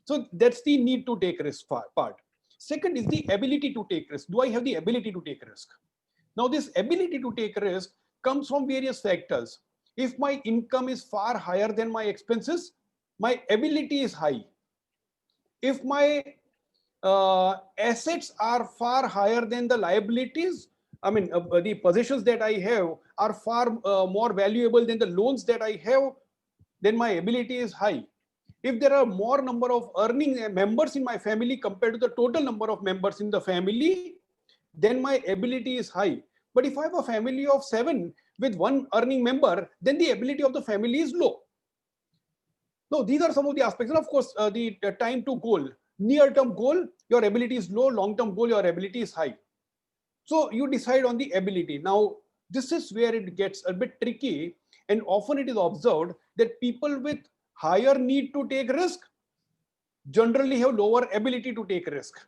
So that's the need to take risk part. Second is the ability to take risk. Do I have the ability to take risk? Now this ability to take risk comes from various factors. If my income is far higher than my expenses, my ability is high. If my assets are far higher than the liabilities, I mean, the possessions that I have are far more valuable than the loans that I have, then my ability is high. If there are more number of earning members in my family compared to the total number of members in the family, then my ability is high. But if I have a family of 7 with 1 earning member, then the ability of the family is low. No, these are some of the aspects. And of course, the time to goal, near-term goal, your ability is low, long-term goal, your ability is high. So you decide on the ability. Now, this is where it gets a bit tricky, and often it is observed that people with higher need to take risk generally have lower ability to take risk.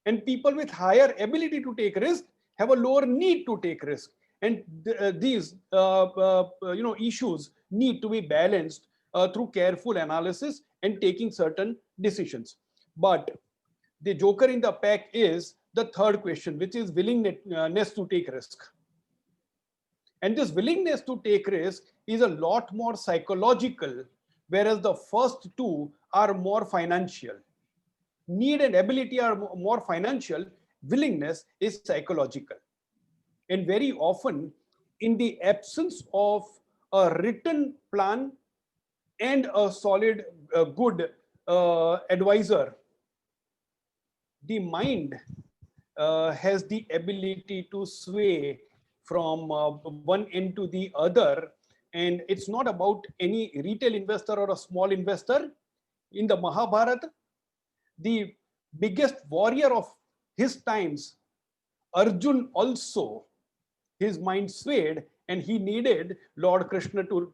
And people with higher ability to take risk have a lower need to take risk. And these issues need to be balanced through careful analysis and taking certain decisions. But the joker in the pack is the third question, which is willingness to take risk. And this willingness to take risk is a lot more psychological, whereas the first two are more financial. Need and ability are more financial, willingness is psychological. And very often, in the absence of a written plan and a solid, good advisor, the mind has the ability to sway from one end to the other. And it's not about any retail investor or a small investor. In the Mahabharata, the biggest warrior of his times, Arjun, also, his mind swayed, and he needed Lord Krishna to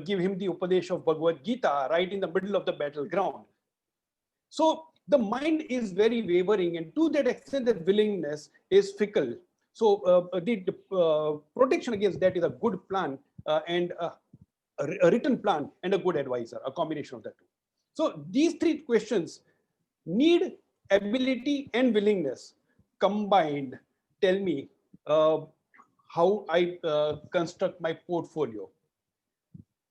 give him the Upadesh of Bhagavad Gita right in the middle of the battleground. So the mind is very wavering, and to that extent, that willingness is fickle. So the protection against that is a good plan and a written plan and a good advisor, a combination of the two. So these three questions, need, ability, and willingness combined, tell me how I construct my portfolio.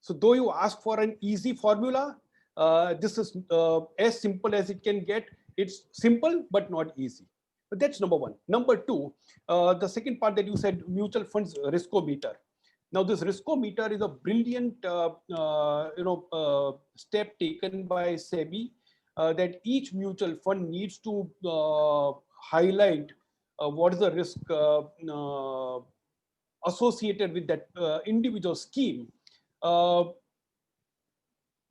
So though you ask for an easy formula, this is as simple as it can get. It's simple, but not easy. But that's number one. Number two, the second part that you said, mutual funds riskometer. Now, this riskometer is a brilliant step taken by SEBI that each mutual fund needs to highlight what is the risk associated with that individual scheme.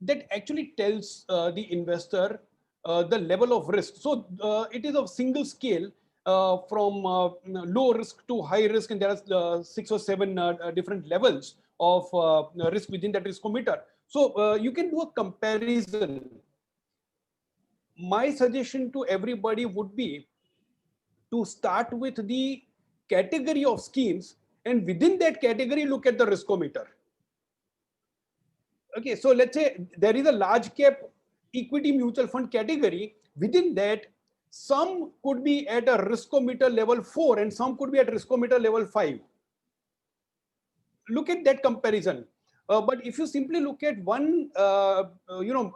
That actually tells the investor the level of risk. So it is a single scale from low risk to high risk, and there are 6 or 7 different levels of risk within that riskometer. So you can do a comparison. My suggestion to everybody would be to start with the category of schemes, and within that category, look at the riskometer. Okay, so let's say there is a large cap equity mutual fund category. Within that, some could be at a riskometer level 4 and some could be at riskometer level 5. Look at that comparison. But if you simply look at one, a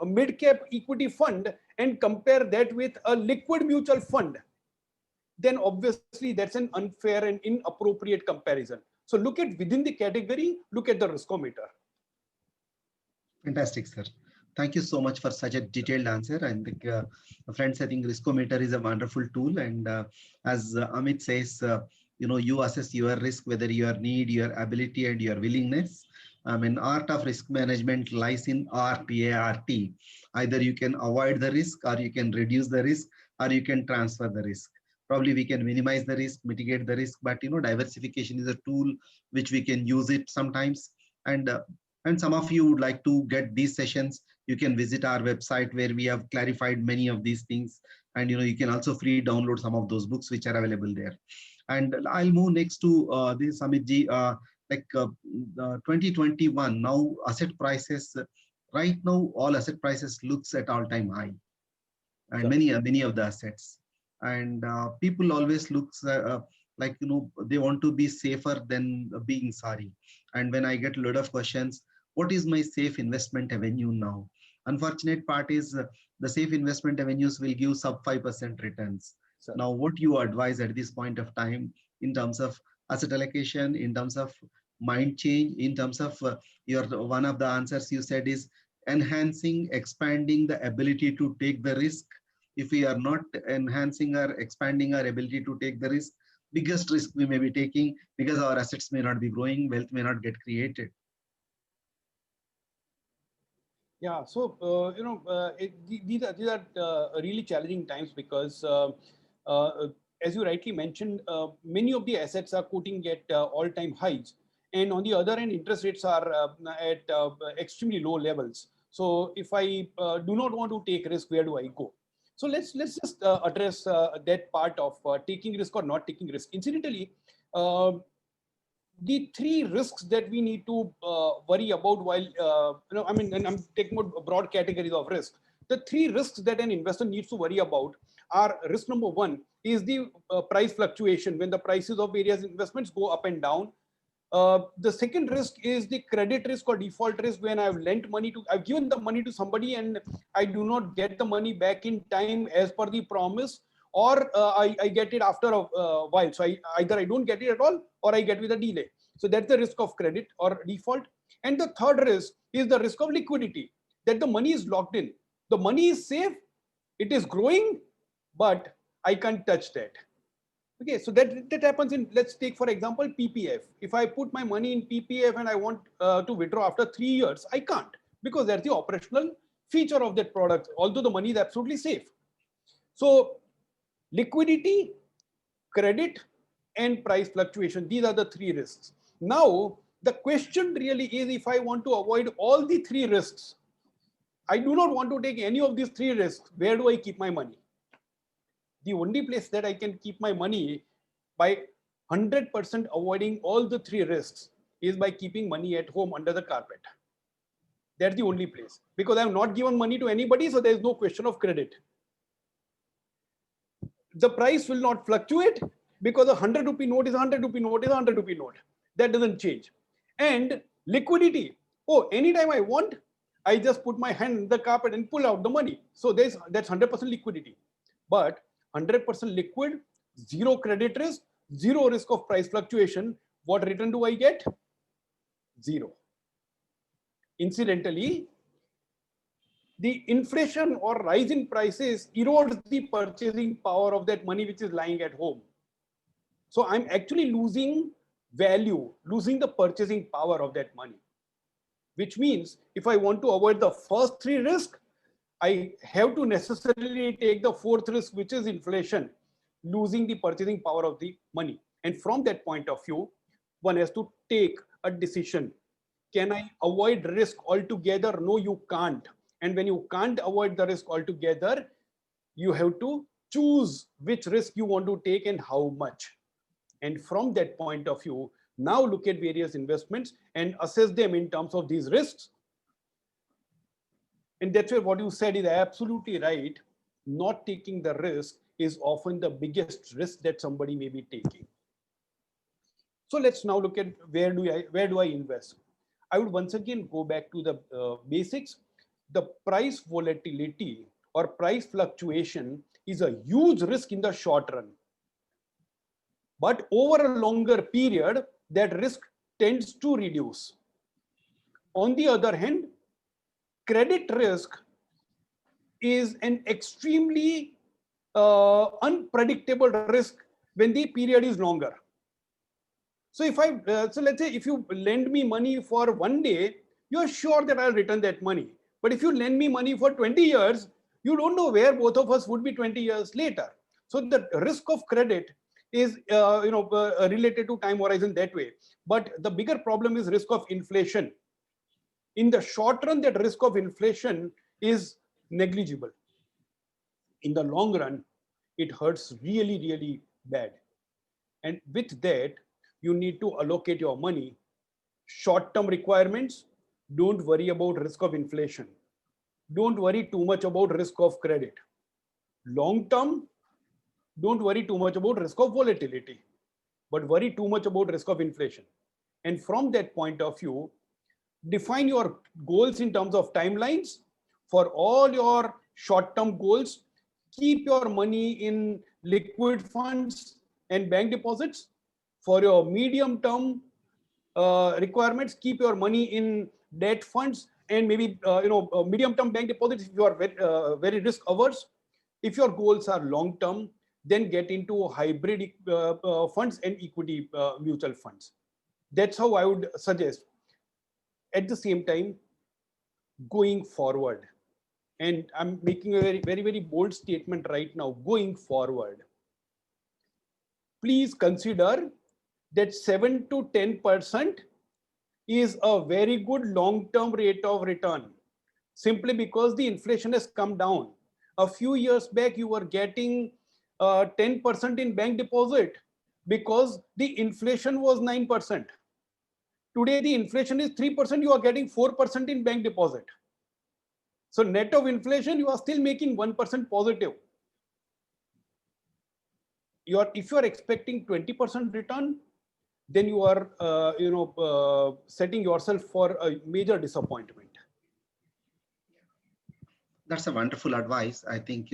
mid-cap equity fund and compare that with a liquid mutual fund, then obviously that's an unfair and inappropriate comparison. So look at within the category, look at the riskometer. Fantastic, sir. Thank you so much for such a detailed answer. And friends, I think riskometer is a wonderful tool. And as Amit says, you assess your risk, whether your need, your ability, and your willingness. Art of risk management lies in RPART. Either you can avoid the risk, or you can reduce the risk, or you can transfer the risk. Probably we can minimize the risk, mitigate the risk, but diversification is a tool which we can use it sometimes. And some of you would like to get these sessions, you can visit our website where we have clarified many of these things. And you can also free download some of those books which are available there. And I'll move next to this Samitji. like 2021, now asset prices, right now, all asset prices looks at all-time high, and Sure. many of the assets. And people always looks like, they want to be safer than being sorry. And when I get a lot of questions, what is my safe investment avenue now? Unfortunate part is the safe investment avenues will give sub 5% returns. Sure. Now, what you advise at this point of time in terms of asset allocation, in terms of mind change, in terms of your one of the answers you said is enhancing, expanding the ability to take the risk. If we are not enhancing or expanding our ability to take the risk, biggest risk we may be taking, because our assets may not be growing, wealth may not get created. Yeah, so these are really challenging times because, as you rightly mentioned, many of the assets are quoting at all-time highs, and on the other hand, interest rates are at extremely low levels. So, if I do not want to take risk, where do I go? So let's just address that part of taking risk or not taking risk. Incidentally, uh, the three risks that we need to worry about while I mean, and I'm taking about broad categories of risk. The three risks that an investor needs to worry about are: risk number one is the price fluctuation, when the prices of various investments go up and down. The second risk is the credit risk or default risk, when I've given the money to somebody and I do not get the money back in time as per the promise, or I get it after a while. So either I don't get it at all or I get with a delay. So that's the risk of credit or default. And the third risk is the risk of liquidity, that the money is locked in. The money is safe, it is growing, but I can't touch that. Okay, so that happens in, let's take for example PPF. If I put my money in PPF and I want to withdraw after 3 years, I can't, because that's the operational feature of that product, although the money is absolutely safe. So liquidity, credit, and price fluctuation, these are the three risks. Now the question really is, if I want to avoid all the three risks, I do not want to take any of these three risks, where do I keep my money? The only place that I can keep my money by 100% avoiding all the three risks is by keeping money at home under the carpet. That's the only place, because I have not given money to anybody, so there is no question of credit. The price will not fluctuate, because a 100 rupee note is a 100 rupee note is a 100 rupee note. That doesn't change. And liquidity, oh, anytime I want, I just put my hand in the carpet and pull out the money. So that's 100% liquidity. But 100% liquid, zero credit risk, zero risk of price fluctuation. What return do I get? Zero. Incidentally, the inflation or rise in prices erodes the purchasing power of that money which is lying at home. So I'm actually losing value, losing the purchasing power of that money. Which means if I want to avoid the first three risks, I have to necessarily take the fourth risk, which is inflation, losing the purchasing power of the money. And from that point of view, one has to take a decision. Can I avoid risk altogether? No, you can't. And when you can't avoid the risk altogether, you have to choose which risk you want to take and how much. And from that point of view, now look at various investments and assess them in terms of these risks. And that's where what you said is absolutely right. Not taking the risk is often the biggest risk that somebody may be taking. So let's now look at where do I invest? I would once again go back to the basics. The price volatility or price fluctuation is a huge risk in the short run. But over a longer period, that risk tends to reduce. On the other hand, credit risk is an extremely unpredictable risk when the period is longer. So so let's say if you lend me money for 1 day, you're sure that I'll return that money. But if you lend me money for 20 years, you don't know where both of us would be 20 years later. So the risk of credit is related to time horizon that way. But the bigger problem is risk of inflation. In the short run, that risk of inflation is negligible. In the long run, it hurts really, really bad. And with that, you need to allocate your money short-term requirements, don't worry about risk of inflation. Don't worry too much about risk of credit. Long-term, don't worry too much about risk of volatility, but worry too much about risk of inflation. And from that point of view, define your goals in terms of timelines. For all your short-term goals, keep your money in liquid funds and bank deposits. For your medium-term requirements, keep your money in debt funds and maybe medium-term bank deposits if you are very risk averse. If your goals are long-term, then get into hybrid funds and equity mutual funds. That's how I would suggest. At the same time, going forward, and I'm making a very bold statement right now, going forward, please consider that 7 to 10% is a very good long-term rate of return, simply because the inflation has come down. A few years back, you were getting 10% in bank deposit because the inflation was 9%. Today, the inflation is 3%, you are getting 4% in bank deposit. So net of inflation, you are still making 1% positive. If you are expecting 20% return, then you are setting yourself for a major disappointment. That's a wonderful advice. I think,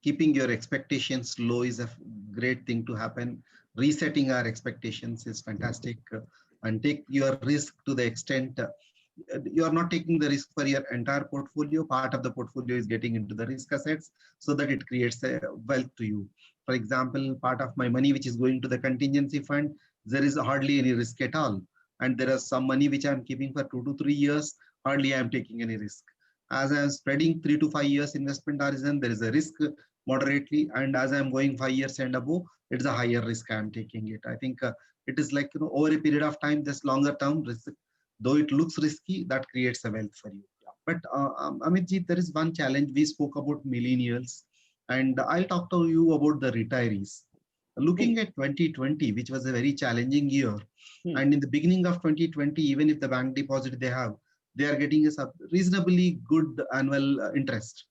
keeping your expectations low is a great thing to happen. Resetting our expectations is fantastic. And take your risk to the extent you are not taking the risk for your entire portfolio. Part of the portfolio is getting into the risk assets so that it creates a wealth to you. For example, part of my money which is going to the contingency fund, there is hardly any risk at all. And there is some money which I'm keeping for 2 to 3 years, hardly I'm taking any risk. As I'm spreading 3 to 5 years investment horizon, there is a risk moderately. And as I'm going 5 years and above, it's a higher risk I'm taking it. I think it is like, over a period of time, this longer term risk, though it looks risky, that creates a wealth for you. But Amitji, there is one challenge. We spoke about millennials, and I'll talk to you about the retirees. Looking at 2020, which was a very challenging year, and in the beginning of 2020, even if the bank deposit they have, they are getting a reasonably good annual interest.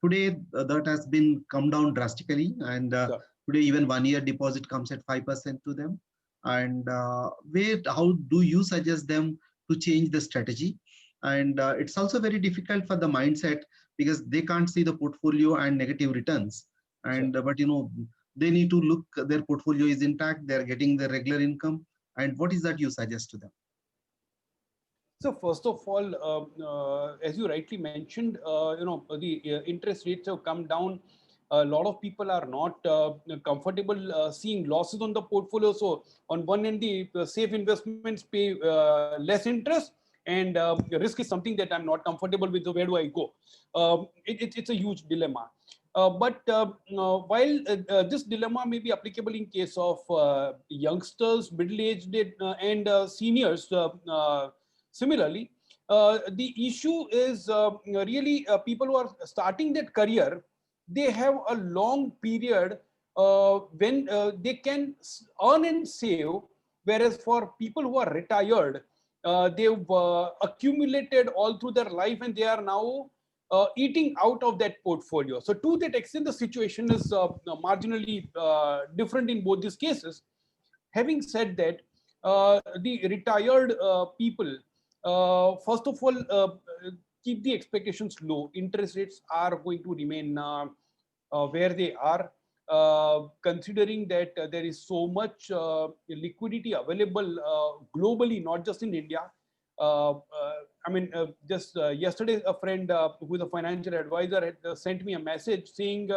Today, that has been come down drastically, and today even 1 year deposit comes at 5% to them. And how do you suggest them to change the strategy? And it's also very difficult for the mindset because they can't see the portfolio and negative returns. And but they need to look, their portfolio is intact, they're getting the regular income. And what is that you suggest to them? So first of all, as you rightly mentioned, the interest rates have come down. A lot of people are not comfortable seeing losses on the portfolio. So on one end, the safe investments pay less interest, and risk is something that I'm not comfortable with. So where do I go? It's a huge dilemma. But while this dilemma may be applicable in case of youngsters, middle-aged, and seniors, similarly, the issue is really people who are starting that career. They have a long period when they can earn and save, whereas for people who are retired, they've accumulated all through their life and they are now eating out of that portfolio. So to that extent, the situation is marginally different in both these cases. Having said that, the retired people, first of all, keep the expectations low. Interest rates are going to remain where they are, considering that there is so much liquidity available globally, not just in India. Just yesterday, a friend who is a financial advisor had sent me a message saying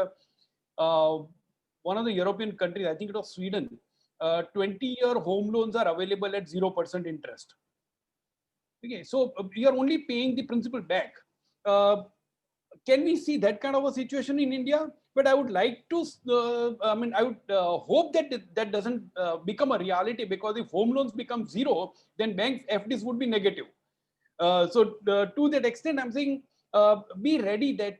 one of the European countries, I think it was Sweden, 20-year home loans are available at 0% interest. Okay, so you are only paying the principal back. Can we see that kind of a situation in India? But I would like to, I would hope that that doesn't become a reality, because if home loans become zero, then bank FDs would be negative. So to that extent, I'm saying be ready that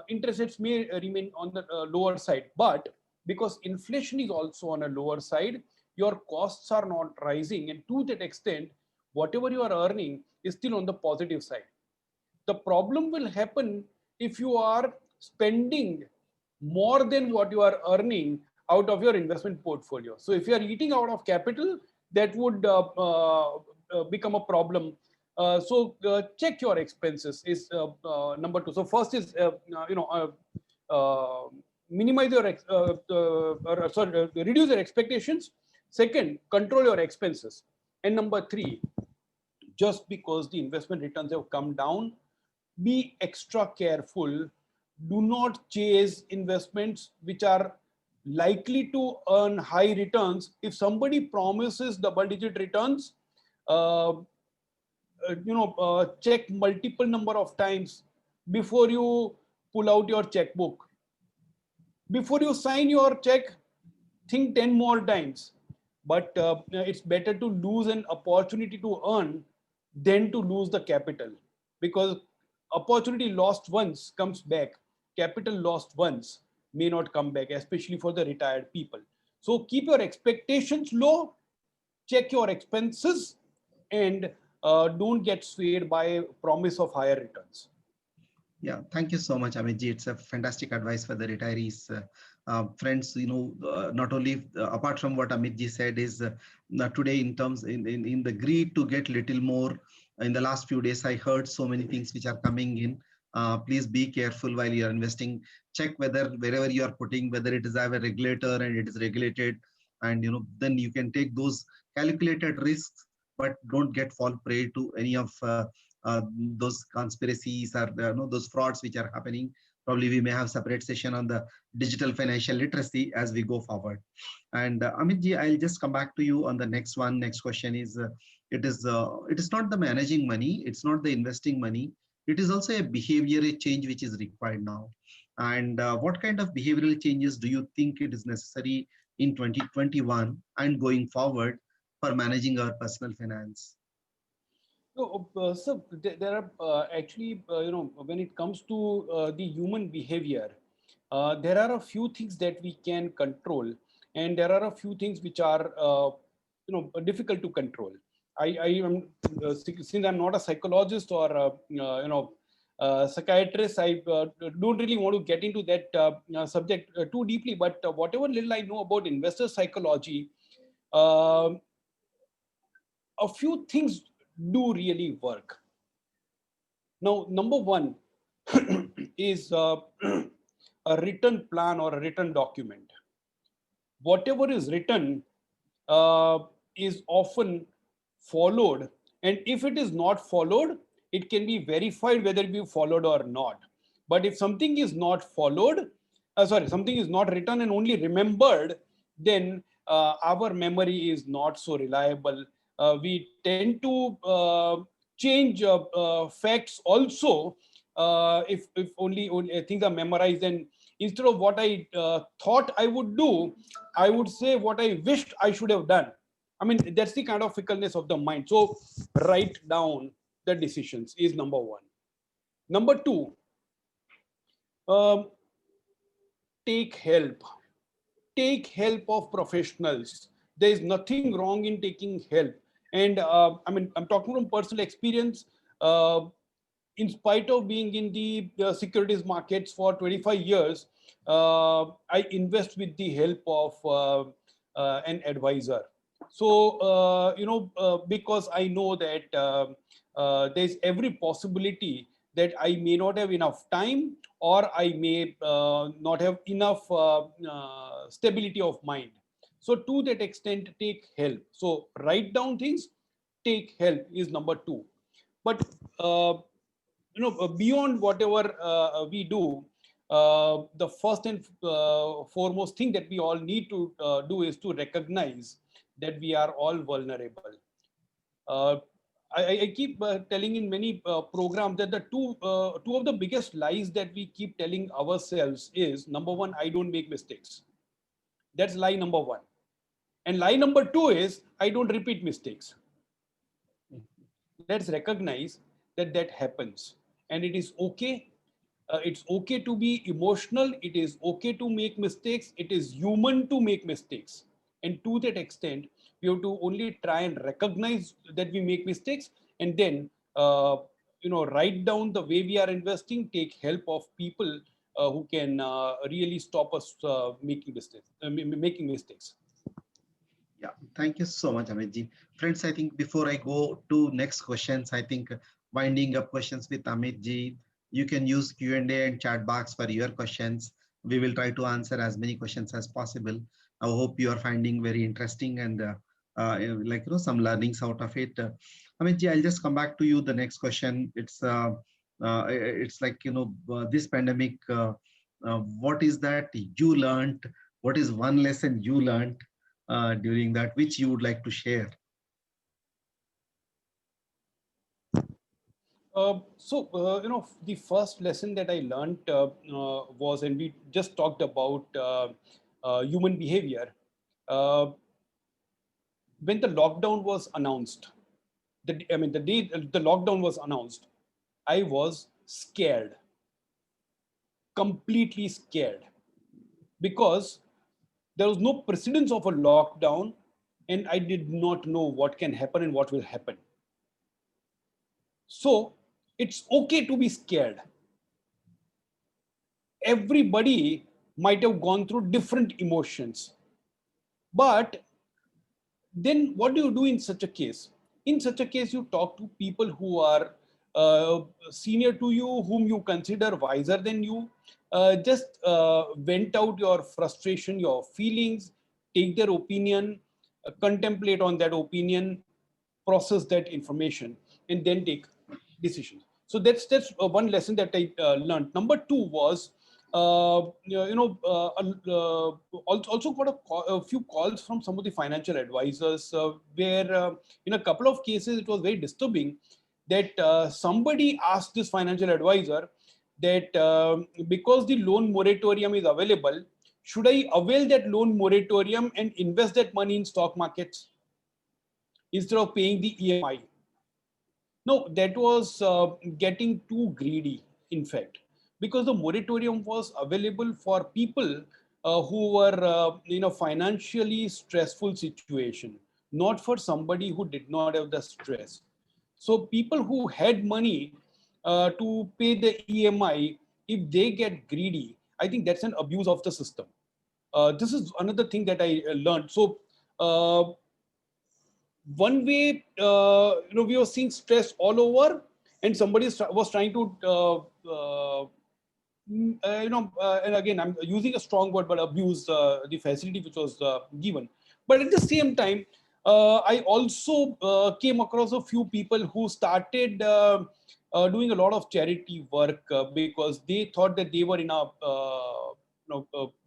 interest rates may remain on the lower side. But because inflation is also on a lower side, your costs are not rising. And to that extent, whatever you are earning is still on the positive side. The problem will happen if you are spending more than what you are earning out of your investment portfolio. So if you are eating out of capital, that would become a problem. Check your expenses is number two. So first is minimize your reduce your expectations. Second, control your expenses. And number three, just because the investment returns have come down, be extra careful. Do not chase investments which are likely to earn high returns. If somebody promises double-digit returns, check multiple number of times before you pull out your checkbook. Before you sign your check, think 10 more times. But it's better to lose an opportunity to earn than to lose the capital, because opportunity lost once comes back. Capital lost once may not come back, especially for the retired people. So keep your expectations low, check your expenses, and don't get swayed by promise of higher returns. Yeah, thank you so much, Amitji. It's a fantastic advice for the retirees. Friends, not only apart from what Amitji said is today in terms in the greed to get little more. In the last few days, I heard so many things which are coming in. Please be careful while you are investing. Check whether wherever you are putting, whether it is have a regulator and it is regulated, and then you can take those calculated risks, but don't get fall prey to any of those conspiracies or those frauds which are happening. Probably we may have separate session on the digital financial literacy as we go forward. And Amitji, I'll just come back to you on the next one. Next question is, it is not the managing money, it's not the investing money. It is also a behavioral change which is required now. And what kind of behavioral changes do you think it is necessary in 2021 and going forward for managing our personal finance? So there are actually, when it comes to the human behavior, there are a few things that we can control, and there are a few things which are, difficult to control. I am, since I'm not a psychologist or, psychiatrist, I don't really want to get into that subject too deeply, but whatever little I know about investor psychology, a few things do really work. Now, number one is a written plan or a written document. Whatever is written is often followed, and if it is not followed, it can be verified whether it be followed or not. But if something is not followed, something is not written and only remembered, then our memory is not so reliable. We tend to change facts also if only things are memorized, and instead of what I thought I would do, I would say what I wished I should have done. I mean, that's the kind of fickleness of the mind. So write down the decisions is number one. Number two, take help. Take help of professionals. There is nothing wrong in taking help. And I'm talking from personal experience. In spite of being in the securities markets for 25 years, I invest with the help of an advisor. So, because I know that there's every possibility that I may not have enough time, or I may not have enough stability of mind. So to that extent, take help. So write down things, take help is number two. But beyond whatever we do, the first and foremost thing that we all need to do is to recognize that we are all vulnerable. I keep telling in many programs that the two of the biggest lies that we keep telling ourselves is, number one, I don't make mistakes. That's lie number one. And lie number two is, I don't repeat mistakes. Let's recognize that that happens, and it is okay. It's okay to be emotional. It is okay to make mistakes. It is human to make mistakes. And to that extent, We have to only try and recognize that we make mistakes, and then write down the way we are investing, take help of people who can really stop us making mistakes. Yeah, thank you so much, Amitji. Friends, I think before I go to next questions, I think winding up questions with Amitji, you can use Q&A and chat box for your questions. We will try to answer as many questions as possible. I hope you are finding very interesting and some learnings out of it. Amitji, I'll just come back to you. The next question, it's like, this pandemic, what is that you learned? What is one lesson you learned during that, which you would like to share? The first lesson that I learned was, and we just talked about human behavior. When the lockdown was announced, the day the lockdown was announced, I was scared, completely scared, because there was no precedence of a lockdown, and I did not know what can happen and what will happen. So it's okay to be scared. Everybody might have gone through different emotions. But then what do you do in such a case? In such a case, you talk to people who are senior to you, whom you consider wiser than you. Just vent out your frustration, your feelings, take their opinion, contemplate on that opinion, process that information, and then take decisions. So that's one lesson that I learned. Number two was, also got a few calls from some of the financial advisors where in a couple of cases it was very disturbing that somebody asked this financial advisor that because the loan moratorium is available, should I avail that loan moratorium and invest that money in stock markets instead of paying the EMI? No, that was getting too greedy, in fact, because the moratorium was available for people who were in a financially stressful situation, not for somebody who did not have the stress. So people who had money to pay the EMI, if they get greedy, I think that's an abuse of the system. This is another thing that I learned. So one way, we were seeing stress all over, and somebody was trying to, and again, I'm using a strong word, but abuse the facility which was given. But at the same time, I also came across a few people who started doing a lot of charity work because they thought that they were in a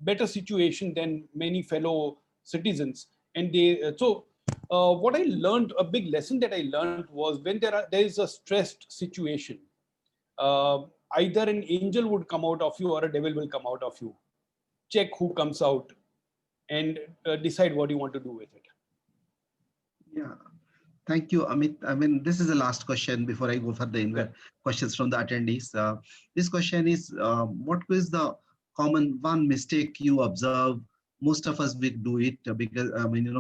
better situation than many fellow citizens, and what I learned, a big lesson that I learned was when there is a stressed situation, uh, either an angel would come out of you or a devil will come out of you. Check who comes out and decide what you want to do with it. Yeah, thank you, Amit. I mean, this is the last question before I go for the questions from the attendees. This question is, what is the common one mistake you observe? Most of us will do it because,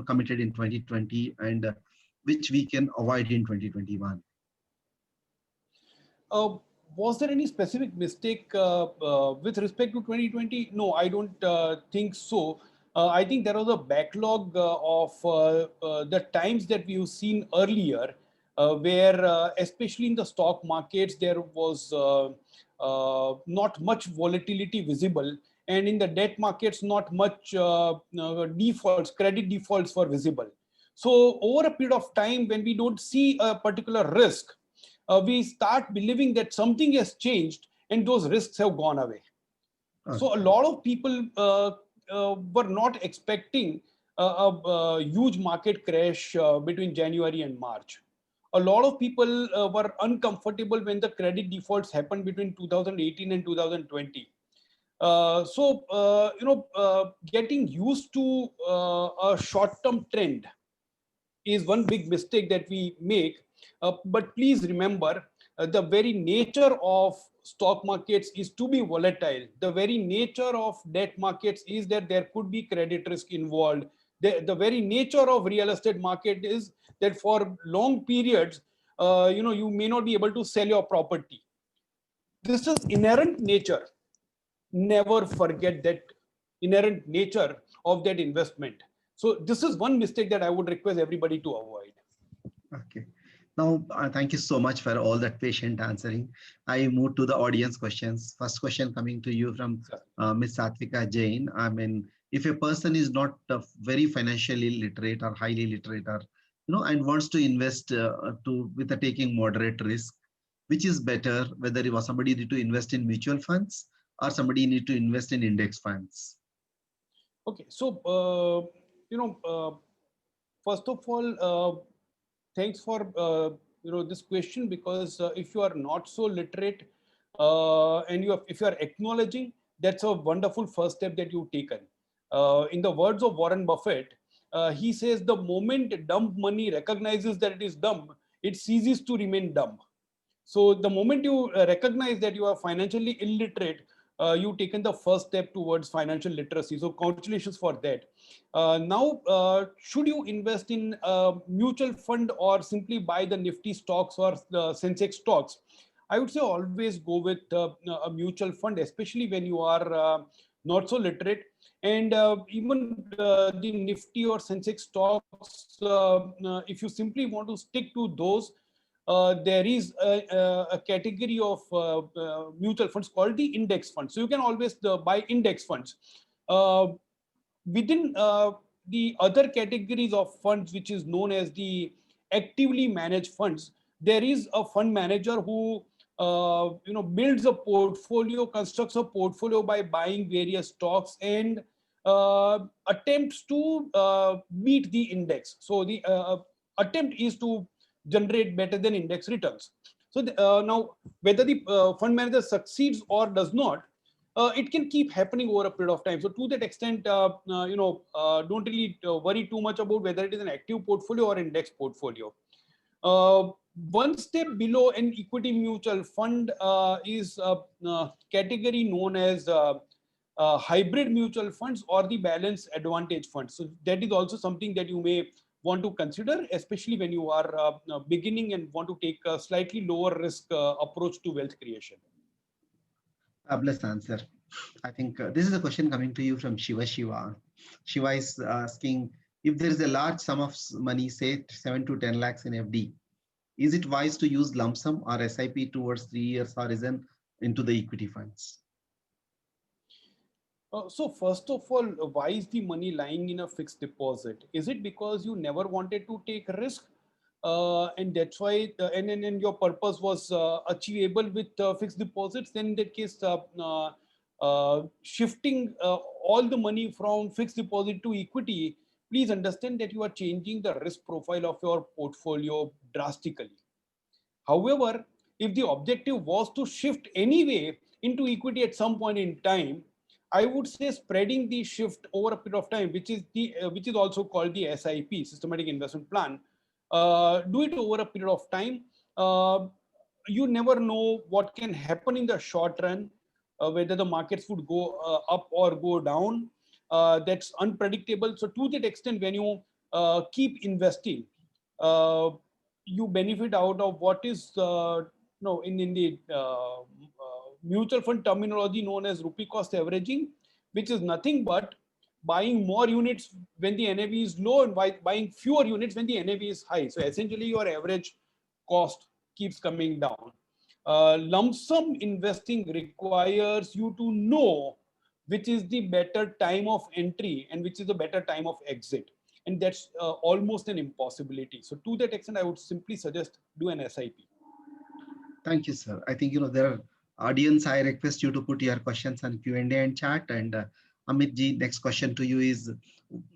committed in 2020 and which we can avoid in 2021. Was there any specific mistake with respect to 2020? No, I don't think so. I think there was a backlog of the times that we've seen earlier, where especially in the stock markets, there was not much volatility visible. And in the debt markets, not much credit defaults were visible. So over a period of time, when we don't see a particular risk, we start believing that something has changed and those risks have gone away. Okay. So a lot of people were not expecting a huge market crash between January and March. A lot of people were uncomfortable when the credit defaults happened between 2018 and 2020. Getting used to a short-term trend is one big mistake that we make. But please remember, the very nature of stock markets is to be volatile. The very nature of debt markets is that there could be credit risk involved. The very nature of real estate market is that for long periods, you may not be able to sell your property. This is inherent nature. Never forget that inherent nature of that investment. So this is one mistake that I would request everybody to avoid. Okay. Now, thank you so much for all that patient answering. I move to the audience questions. First question coming to you from Ms. Satvika Jain. I mean, if a person is not very financially literate or highly literate, or and wants to invest with a taking moderate risk, which is better? Whether it was somebody need to invest in mutual funds or somebody need to invest in index funds? Okay, so first of all, thanks for this question, because if you are not so literate and if you are acknowledging, that's a wonderful first step that you've taken. In the words of Warren Buffett, he says the moment dumb money recognizes that it is dumb, it ceases to remain dumb. So the moment you recognize that you are financially illiterate, you've taken the first step towards financial literacy. So congratulations for that. Now, should you invest in a mutual fund or simply buy the Nifty stocks or the Sensex stocks? I would say always go with a mutual fund, especially when you are not so literate. And even the Nifty or Sensex stocks, if you simply want to stick to those, there is a category of mutual funds called the index funds. So you can always buy index funds. Within the other categories of funds, which is known as the actively managed funds, there is a fund manager who builds a portfolio, constructs a portfolio by buying various stocks and attempts to beat the index. So the attempt is to generate better than index returns. So now, whether the fund manager succeeds or does not, it can keep happening over a period of time. So to that extent, don't really worry too much about whether it is an active portfolio or index portfolio. One step below an equity mutual fund is a category known as hybrid mutual funds or the balance advantage funds. So that is also something that you may want to consider, especially when you are beginning and want to take a slightly lower risk approach to wealth creation. Fabulous answer. I think this is a question coming to you from Shiva. Shiva is asking, if there is a large sum of money, say 7 to 10 lakhs in FD, is it wise to use lump sum or SIP towards 3 years horizon into the equity funds? So first of all, why is the money lying in a fixed deposit? Is it because you never wanted to take risk? And that's why, and your purpose was achievable with fixed deposits? Then in that case, shifting all the money from fixed deposit to equity, please understand that you are changing the risk profile of your portfolio drastically. However, if the objective was to shift anyway into equity at some point in time, I would say spreading the shift over a period of time, which is also called the SIP, systematic investment plan. Do it over a period of time. You never know what can happen in the short run, whether the markets would go up or go down. That's unpredictable. So to that extent, when you keep investing, you benefit out of what is in the mutual fund terminology known as rupee cost averaging, which is nothing but buying more units when the NAV is low and buying fewer units when the NAV is high. So essentially your average cost keeps coming down. Lump sum investing requires you to know which is the better time of entry and which is the better time of exit. And that's almost an impossibility. So to that extent, I would simply suggest do an SIP. Thank you, sir. I think, there are audience, I request you to put your questions on Q&A and chat. And Amit ji, next question to you is,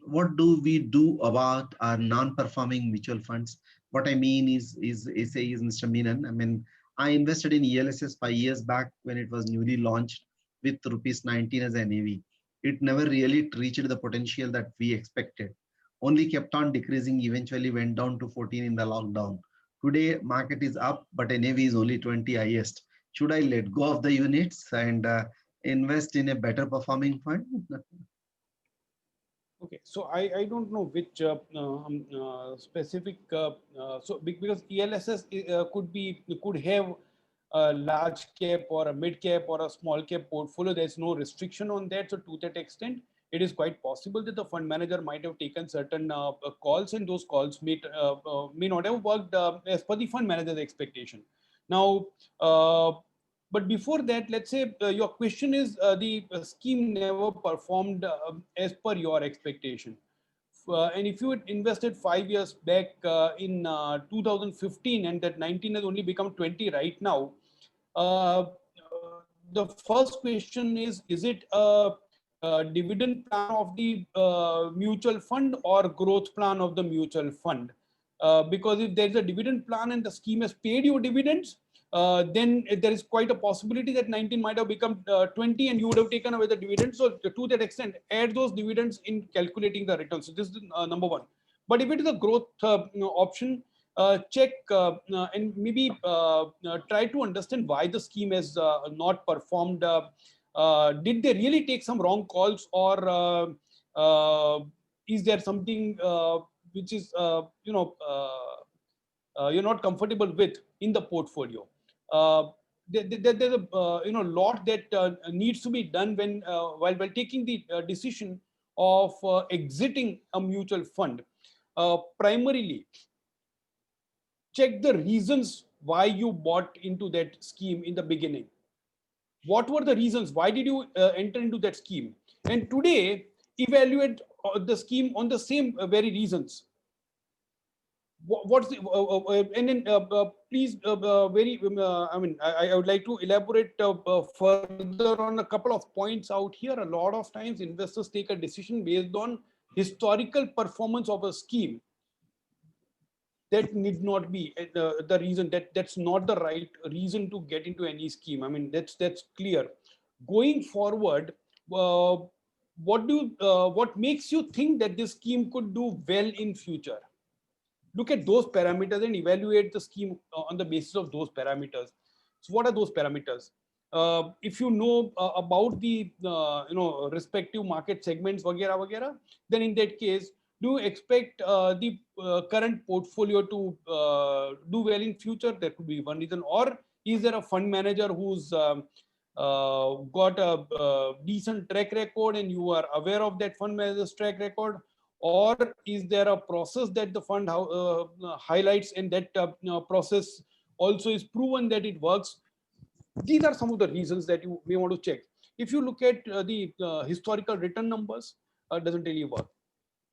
what do we do about our non-performing mutual funds? What I mean is Mr. Menon. I mean, I invested in ELSS 5 years back when it was newly launched with rupees 19 as NAV. It never really reached the potential that we expected. Only kept on decreasing, eventually went down to 14 in the lockdown. Today, market is up, but NAV is only 20 highest. Should I let go of the units and invest in a better performing fund? Okay, so I don't know which specific because ELSS could have a large cap or a mid cap or a small cap portfolio. There's no restriction on that. So to that extent, it is quite possible that the fund manager might have taken certain calls, and those calls may not have worked as per the fund manager's expectation. Now, but before that, let's say your question is the scheme never performed as per your expectation. And if you had invested 5 years back in 2015 and that 19 has only become 20 right now, the first question is it a dividend plan of the mutual fund or growth plan of the mutual fund? Because if there's a dividend plan and the scheme has paid you dividends, then there is quite a possibility that 19 might have become 20 and you would have taken away the dividends. So to that extent, add those dividends in calculating the return. So this is number one. But if it is a growth option, check and maybe try to understand why the scheme has not performed. Did they really take some wrong calls, or is there something which is you're not comfortable with in the portfolio? There's a lot that needs to be done when while taking the decision of exiting a mutual fund. Primarily, check the reasons why you bought into that scheme in the beginning. What were the reasons? Why did you enter into that scheme? And today, evaluate the scheme on the same very reasons. What's the and then please very I mean I would like to elaborate further on a couple of points out here. A lot of times investors take a decision based on historical performance of a scheme. That need not be the reason. That's not the right reason to get into any scheme. I mean, that's clear. Going forward, what makes you think that this scheme could do well in future? Look at those parameters and evaluate the scheme on the basis of those parameters. So what are those parameters? If you know about the respective market segments, vagera, then in that case, do you expect the current portfolio to do well in future? That could be one reason. Or is there a fund manager who's got a decent track record and you are aware of that fund manager's track record? Or is there a process that the fund highlights, and that process also is proven that it works? These are some of the reasons that you may want to check. If you look at the historical return numbers, doesn't really work.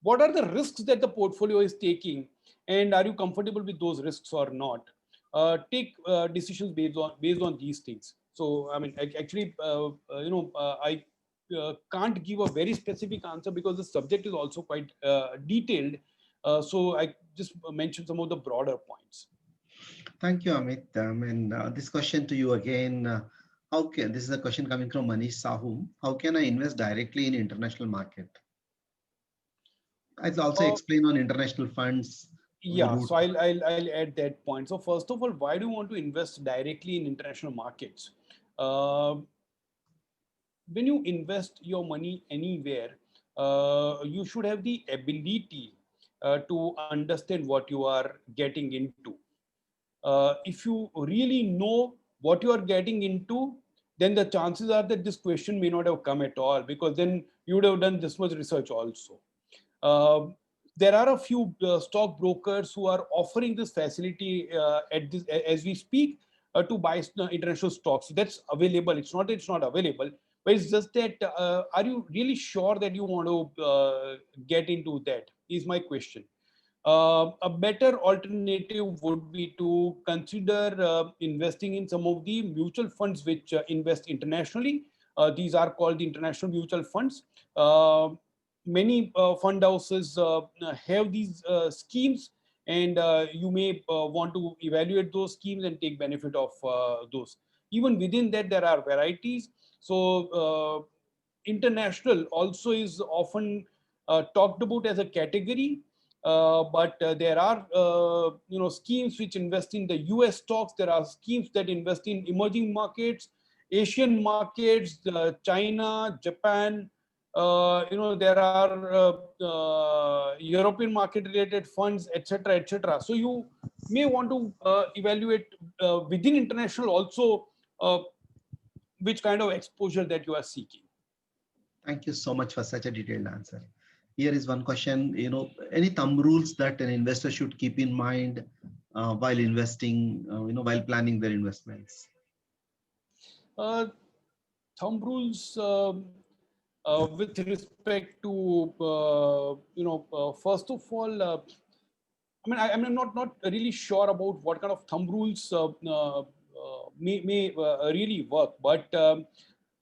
What are the risks that the portfolio is taking, and are you comfortable with those risks or not? Take decisions based on these things. So I mean, actually, I can't give a very specific answer because the subject is also quite detailed. So I just mentioned some of the broader points. Thank you, Amit. And this question to you again. This is a question coming from Manish Sahu. How can I invest directly in international market? I'll also explain on international funds. Yeah, so I'll add that point. So first of all, why do you want to invest directly in international markets? When you invest your money anywhere, you should have the ability to understand what you are getting into. If you really know what you are getting into, then the chances are that this question may not have come at all, because then you would have done this much research also. There are a few stock brokers who are offering this facility as we speak to buy international stocks. That's available. It's not available, but it's just that are you really sure that you want to get into that? Is my question. A better alternative would be to consider investing in some of the mutual funds which invest internationally. These are called the international mutual funds. Many fund houses have these schemes, and you may want to evaluate those schemes and take benefit of those. Even within that, there are varieties. So international also is often talked about as a category. But there are schemes which invest in the US stocks. There are schemes that invest in emerging markets, Asian markets, China, Japan, there are European market related funds, etc., etc. So you may want to evaluate within international also which kind of exposure that you are seeking. Thank you so much for such a detailed answer. Here is one question, any thumb rules that an investor should keep in mind while investing, while planning their investments? Thumb rules with respect to, first of all, I'm not really sure about what kind of thumb rules may really work, but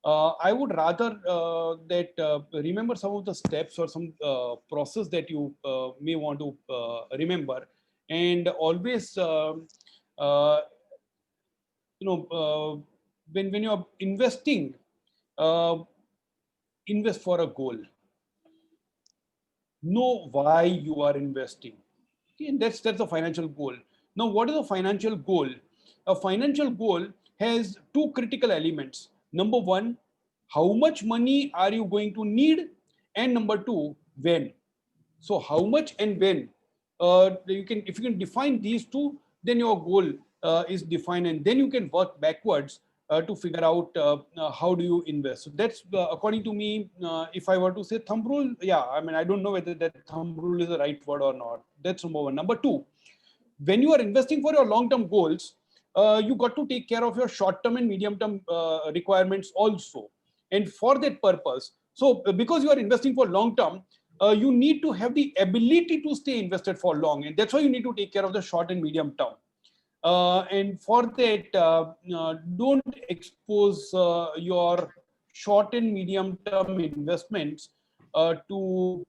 I would rather that remember some of the steps or some process that you may want to remember, and always when you're investing, invest for a goal. Know why you are investing. Okay, and that's a financial goal. Now, what is a financial goal? A financial goal has two critical elements. Number one, how much money are you going to need? And number two, when. So how much and when, if you can define these two, then your goal is defined, and then you can work backwards to figure out how do you invest. So that's according to me. If I were to say thumb rule, yeah, I don't know whether that thumb rule is the right word or not. That's number one. Number two, when you are investing for your long-term goals, you got to take care of your short-term and medium-term requirements also. And for that purpose, so because you are investing for long-term, you need to have the ability to stay invested for long, and that's why you need to take care of the short and medium term. And for that, don't expose your short and medium term investments to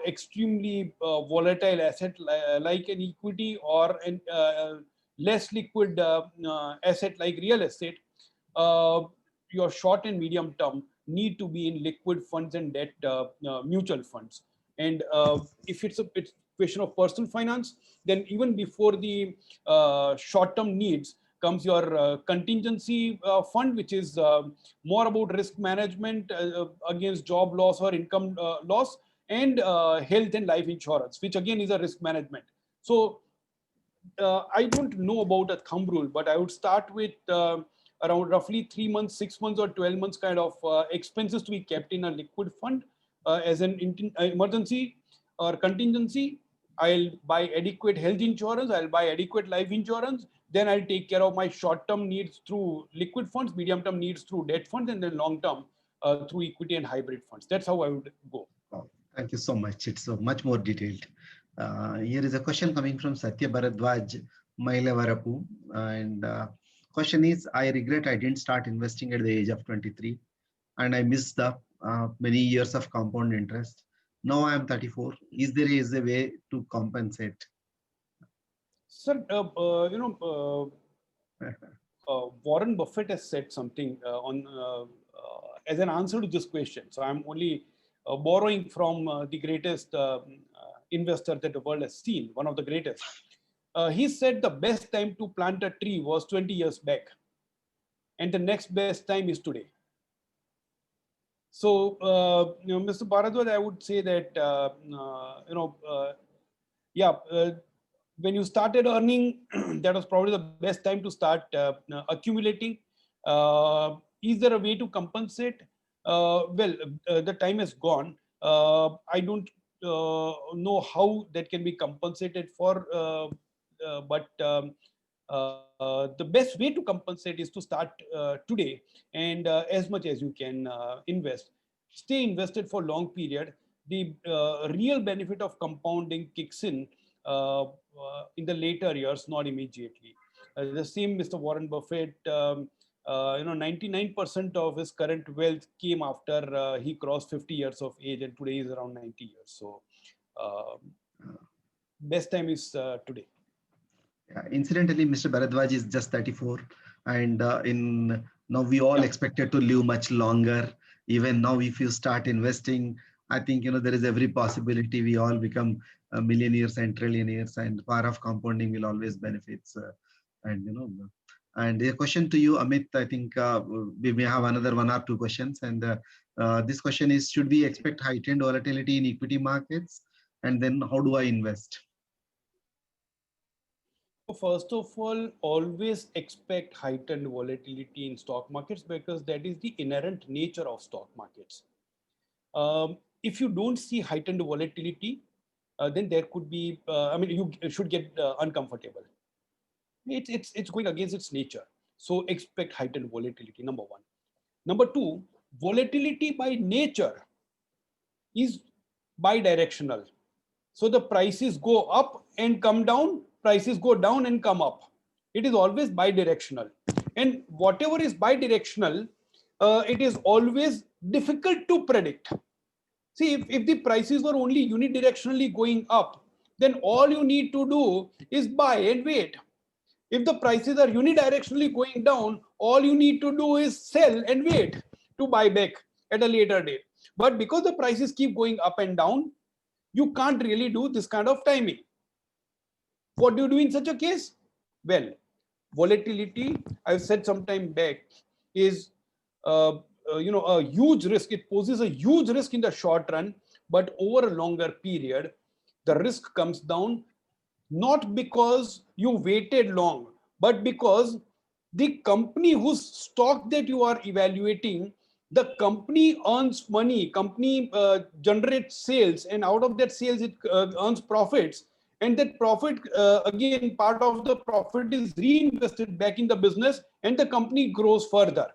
extremely volatile asset like an equity or an less liquid asset like real estate. Your short and medium term need to be in liquid funds and debt mutual funds. And if it's a question of personal finance, then even before the short-term needs comes your contingency fund, which is more about risk management against job loss or income loss, and health and life insurance, which again is a risk management. So I don't know about a thumb rule, but I would start with around roughly 3 months, 6 months, or 12 months kind of expenses to be kept in a liquid fund as an emergency or contingency. I'll buy adequate health insurance, I'll buy adequate life insurance, then I'll take care of my short-term needs through liquid funds, medium-term needs through debt funds, and then long-term through equity and hybrid funds. That's how I would go. Oh, thank you so much. It's much more detailed. Here is a question coming from Satya Bharadwaj Mailevarapu. And question is, I regret I didn't start investing at the age of 23 and I missed the many years of compound interest. Now I am 34. Is there a way to compensate? Sir, Warren Buffett has said something as an answer to this question. So I'm only borrowing from the greatest investor that the world has seen, one of the greatest. He said the best time to plant a tree was 20 years back, and the next best time is today. So, Mr. Bharadwaj, I would say that, when you started earning, that was probably the best time to start accumulating. Is there a way to compensate? The time has gone. I don't know how that can be compensated for, but the best way to compensate is to start today, and as much as you can invest. Stay invested for long period. The real benefit of compounding kicks in the later years, not immediately. The same Mr. Warren Buffett, 99% of his current wealth came after he crossed 50 years of age, and today is around 90 years. So best time is today. Incidentally, Mr. Bharadwaj is just 34, and now we all expected to live much longer. Even now, if you start investing, I think there is every possibility we all become millionaires and trillionaires, and power of compounding will always benefits. And And a question to you, Amit. I think we may have another one or two questions. And this question is: should we expect heightened volatility in equity markets? And then, how do I invest? First of all, always expect heightened volatility in stock markets because that is the inherent nature of stock markets. If you don't see heightened volatility, then there could be, I mean, you should get uncomfortable. It's going against its nature. So expect heightened volatility, number one. Number two, volatility by nature is bidirectional. So the prices go up and come down, prices go down and come up. It is always bidirectional. And whatever is bidirectional, it is always difficult to predict. See, if the prices were only unidirectionally going up, then all you need to do is buy and wait. If the prices are unidirectionally going down, all you need to do is sell and wait to buy back at a later date. But because the prices keep going up and down, you can't really do this kind of timing. What do you do in such a case? Well, volatility, I've said some time back, is a huge risk. It poses a huge risk in the short run, but over a longer period, the risk comes down, not because you waited long, but because the company whose stock that you are evaluating, the company earns money, company generates sales, and out of that sales, it earns profits. And that profit, again, part of the profit is reinvested back in the business and the company grows further.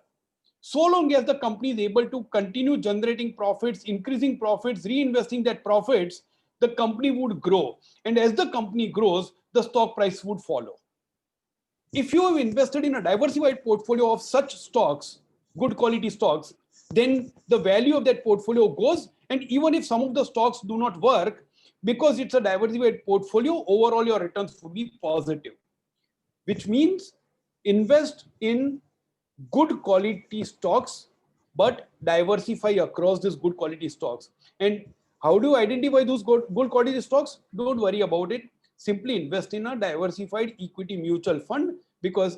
So long as the company is able to continue generating profits, increasing profits, reinvesting that profits, the company would grow. And as the company grows, the stock price would follow. If you have invested in a diversified portfolio of such stocks, good quality stocks, then the value of that portfolio goes. And even if some of the stocks do not work, because it's a diversified portfolio, overall your returns would be positive, which means invest in good quality stocks, but diversify across these good quality stocks. And how do you identify those good quality stocks? Don't worry about it. Simply invest in a diversified equity mutual fund, because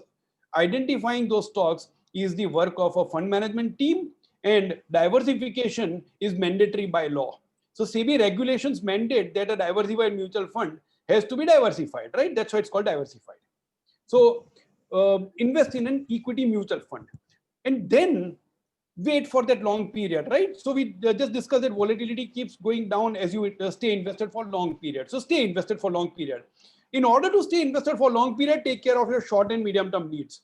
identifying those stocks is the work of a fund management team, and diversification is mandatory by law. So SEBI regulations mandate that a diversified mutual fund has to be diversified, right? That's why it's called diversified. So invest in an equity mutual fund and then wait for that long period, right? So we just discussed that volatility keeps going down as you stay invested for long period. So stay invested for long period. In order to stay invested for long period, take care of your short and medium term needs.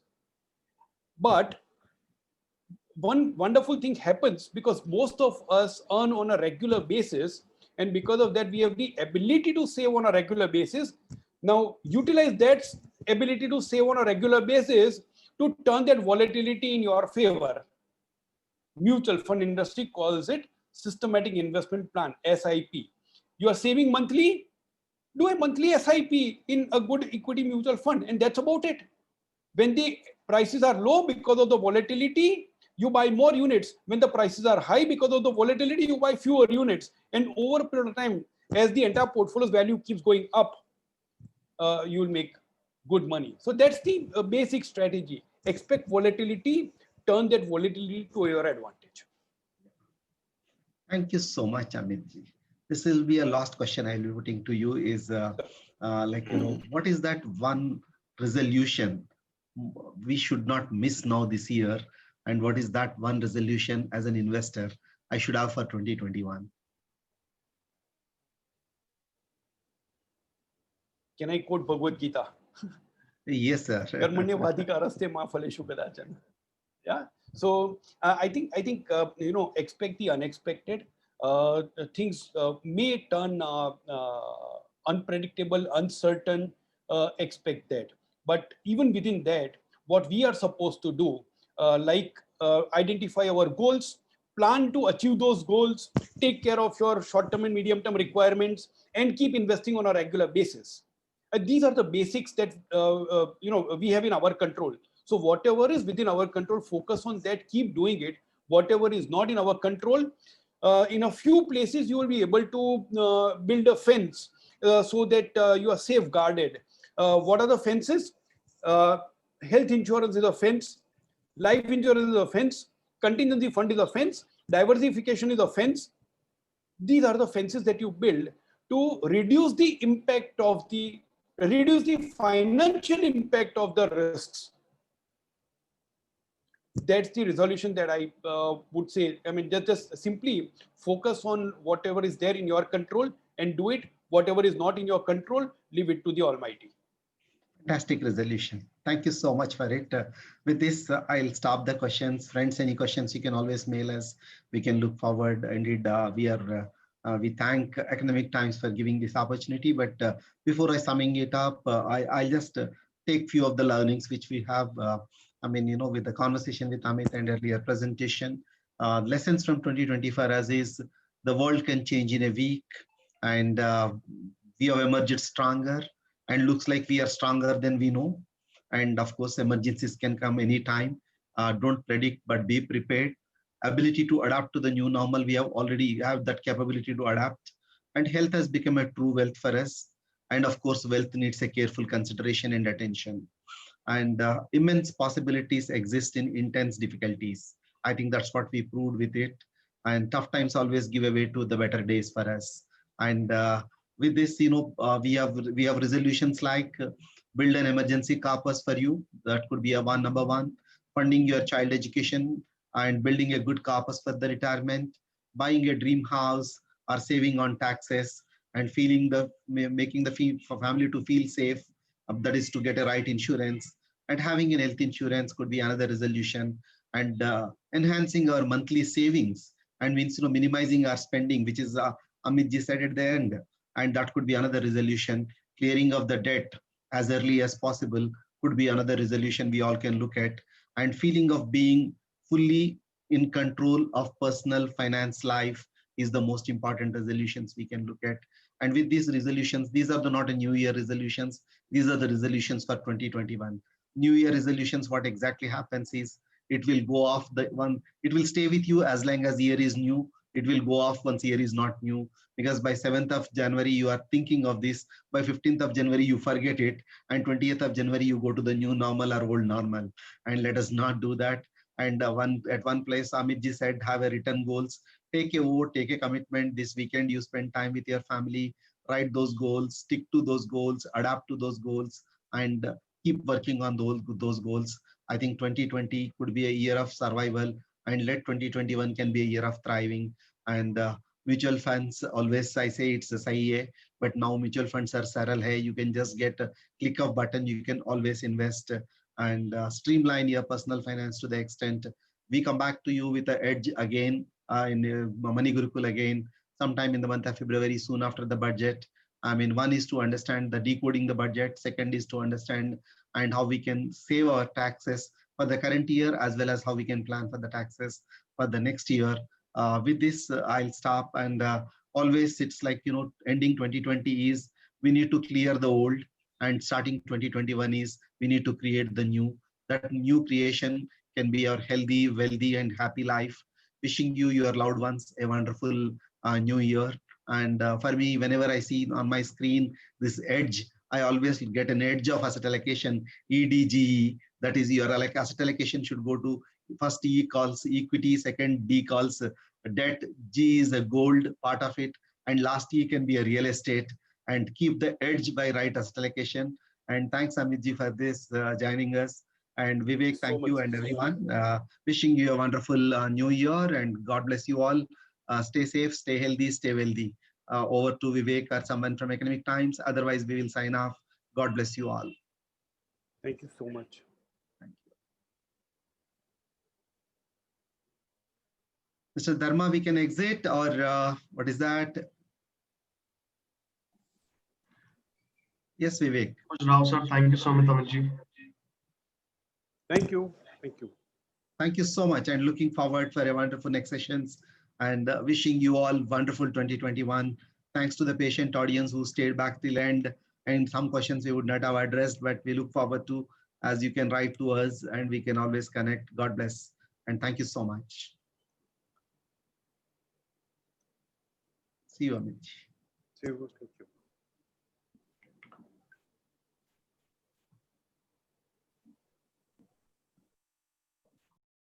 But one wonderful thing happens, because most of us earn on a regular basis, and because of that we have the ability to save on a regular basis. Now utilize that ability to save on a regular basis to turn that volatility in your favor. Mutual fund industry calls it systematic investment plan, SIP. You are saving monthly, do a monthly SIP in a good equity mutual fund, and that's about it. When the prices are low because of the volatility, you buy more units. When the prices are high because of the volatility, you buy fewer units. And over a period of time, as the entire portfolio's value keeps going up, you will make good money. So that's the basic strategy. Expect volatility, turn that volatility to your advantage. Thank you so much, Amit. This will be a last question I'll be putting to you is what is that one resolution we should not miss now this year? And what is that one resolution as an investor I should have for 2021? Can I quote Bhagavad Gita? Yes, sir. Yeah. So I think expect the unexpected. Things may turn unpredictable, uncertain. Expect that. But even within that, what we are supposed to do, identify our goals, plan to achieve those goals, take care of your short-term and medium-term requirements, and keep investing on a regular basis. These are the basics that we have in our control. So whatever is within our control, focus on that, keep doing it. Whatever is not in our control, in a few places you will be able to build a fence so that you are safeguarded. What are the fences? health insurance is a fence, life insurance is a fence, contingency fund is a fence, diversification is a fence. These are the fences that you build to reduce the impact of reduce the financial impact of the risks. That's the resolution that I would say. I mean, just simply focus on whatever is there in your control and do it. Whatever is not in your control, leave it to the Almighty. Fantastic resolution. Thank you so much for it. With this, I'll stop the questions. Friends, any questions, you can always mail us. We can look forward. Indeed, we thank Economic Times for giving this opportunity. But before I summing it up, I'll just take few of the learnings which we have. I mean, you know, with the conversation with Amit and earlier presentation, lessons from 2020 for us is the world can change in a week, and we have emerged stronger, and looks like we are stronger than we know. And of course, emergencies can come anytime. Don't predict, but be prepared. Ability to adapt to the new normal, we have already have that capability to adapt. And health has become a true wealth for us. And of course, wealth needs a careful consideration and attention. And immense possibilities exist in intense difficulties. I think that's what we proved with it. And tough times always give way to the better days for us. And with this, you know, we have resolutions like build an emergency corpus for you. That could be a number one. Funding your child education and building a good corpus for the retirement. Buying a dream house or saving on taxes and making the family to feel safe. That is to get a right insurance, and having an health insurance could be another resolution, and enhancing our monthly savings and means, you know, minimizing our spending, which is Amit ji said at the end, and that could be another resolution. Clearing of the debt as early as possible could be another resolution we all can look at, and feeling of being fully in control of personal finance life is the most important resolutions we can look at. And with these resolutions, these are not a new year resolutions, these are the resolutions for 2021. New year resolutions, what exactly happens is it will go off it will stay with you as long as year is new. It will go off once year is not new, because by 7th of January you are thinking of this, by 15th of January you forget it, and 20th of January you go to the new normal or old normal. And let us not do that. And at one place Amit ji said, have a written goals, take a vote, take a commitment. This weekend you spend time with your family, write those goals, stick to those goals, adapt to those goals, and keep working on those goals. I think 2020 could be a year of survival, and let 2021 can be a year of thriving. And mutual funds, always I say it's a sahi hai, but now mutual funds are saral hai. You can just get a click of button, you can always invest and streamline your personal finance to the extent. We come back to you with the edge again in Money Gurukul again, sometime in the month of February, soon after the budget. I mean, one is to understand the decoding the budget. Second is to understand and how we can save our taxes for the current year, as well as how we can plan for the taxes for the next year. With this, I'll stop. And always it's like, you know, ending 2020 is we need to clear the old, and starting 2021 is we need to create the new. That new creation can be our healthy, wealthy, and happy life. Wishing you, your loved ones, a wonderful new year. And for me, whenever I see on my screen this edge, I always get an edge of asset allocation, EDGE. That is your asset allocation should go to first E calls equity, second D calls debt, G is a gold part of it, and last E can be a real estate. And keep the edge by right asset allocation. And thanks Amit ji for this joining us. And Vivek, thank you, and everyone. Wishing you a wonderful new year, and God bless you all. Stay safe, stay healthy, stay wealthy. Over to Vivek or someone from Economic Times. Otherwise, we will sign off. God bless you all. Thank you so much. Thank you. Mr. Dharma, we can exit, or what is that? Yes, Vivek. Rao sir, thank you so much, Amitji. Thank you. Thank you. Thank you so much, and looking forward for a wonderful next sessions, and wishing you all wonderful 2021. Thanks to the patient audience who stayed back till end, and some questions we would not have addressed, but we look forward to, as you can write to us and we can always connect. God bless, and thank you so much. See you, Amit. Thank you.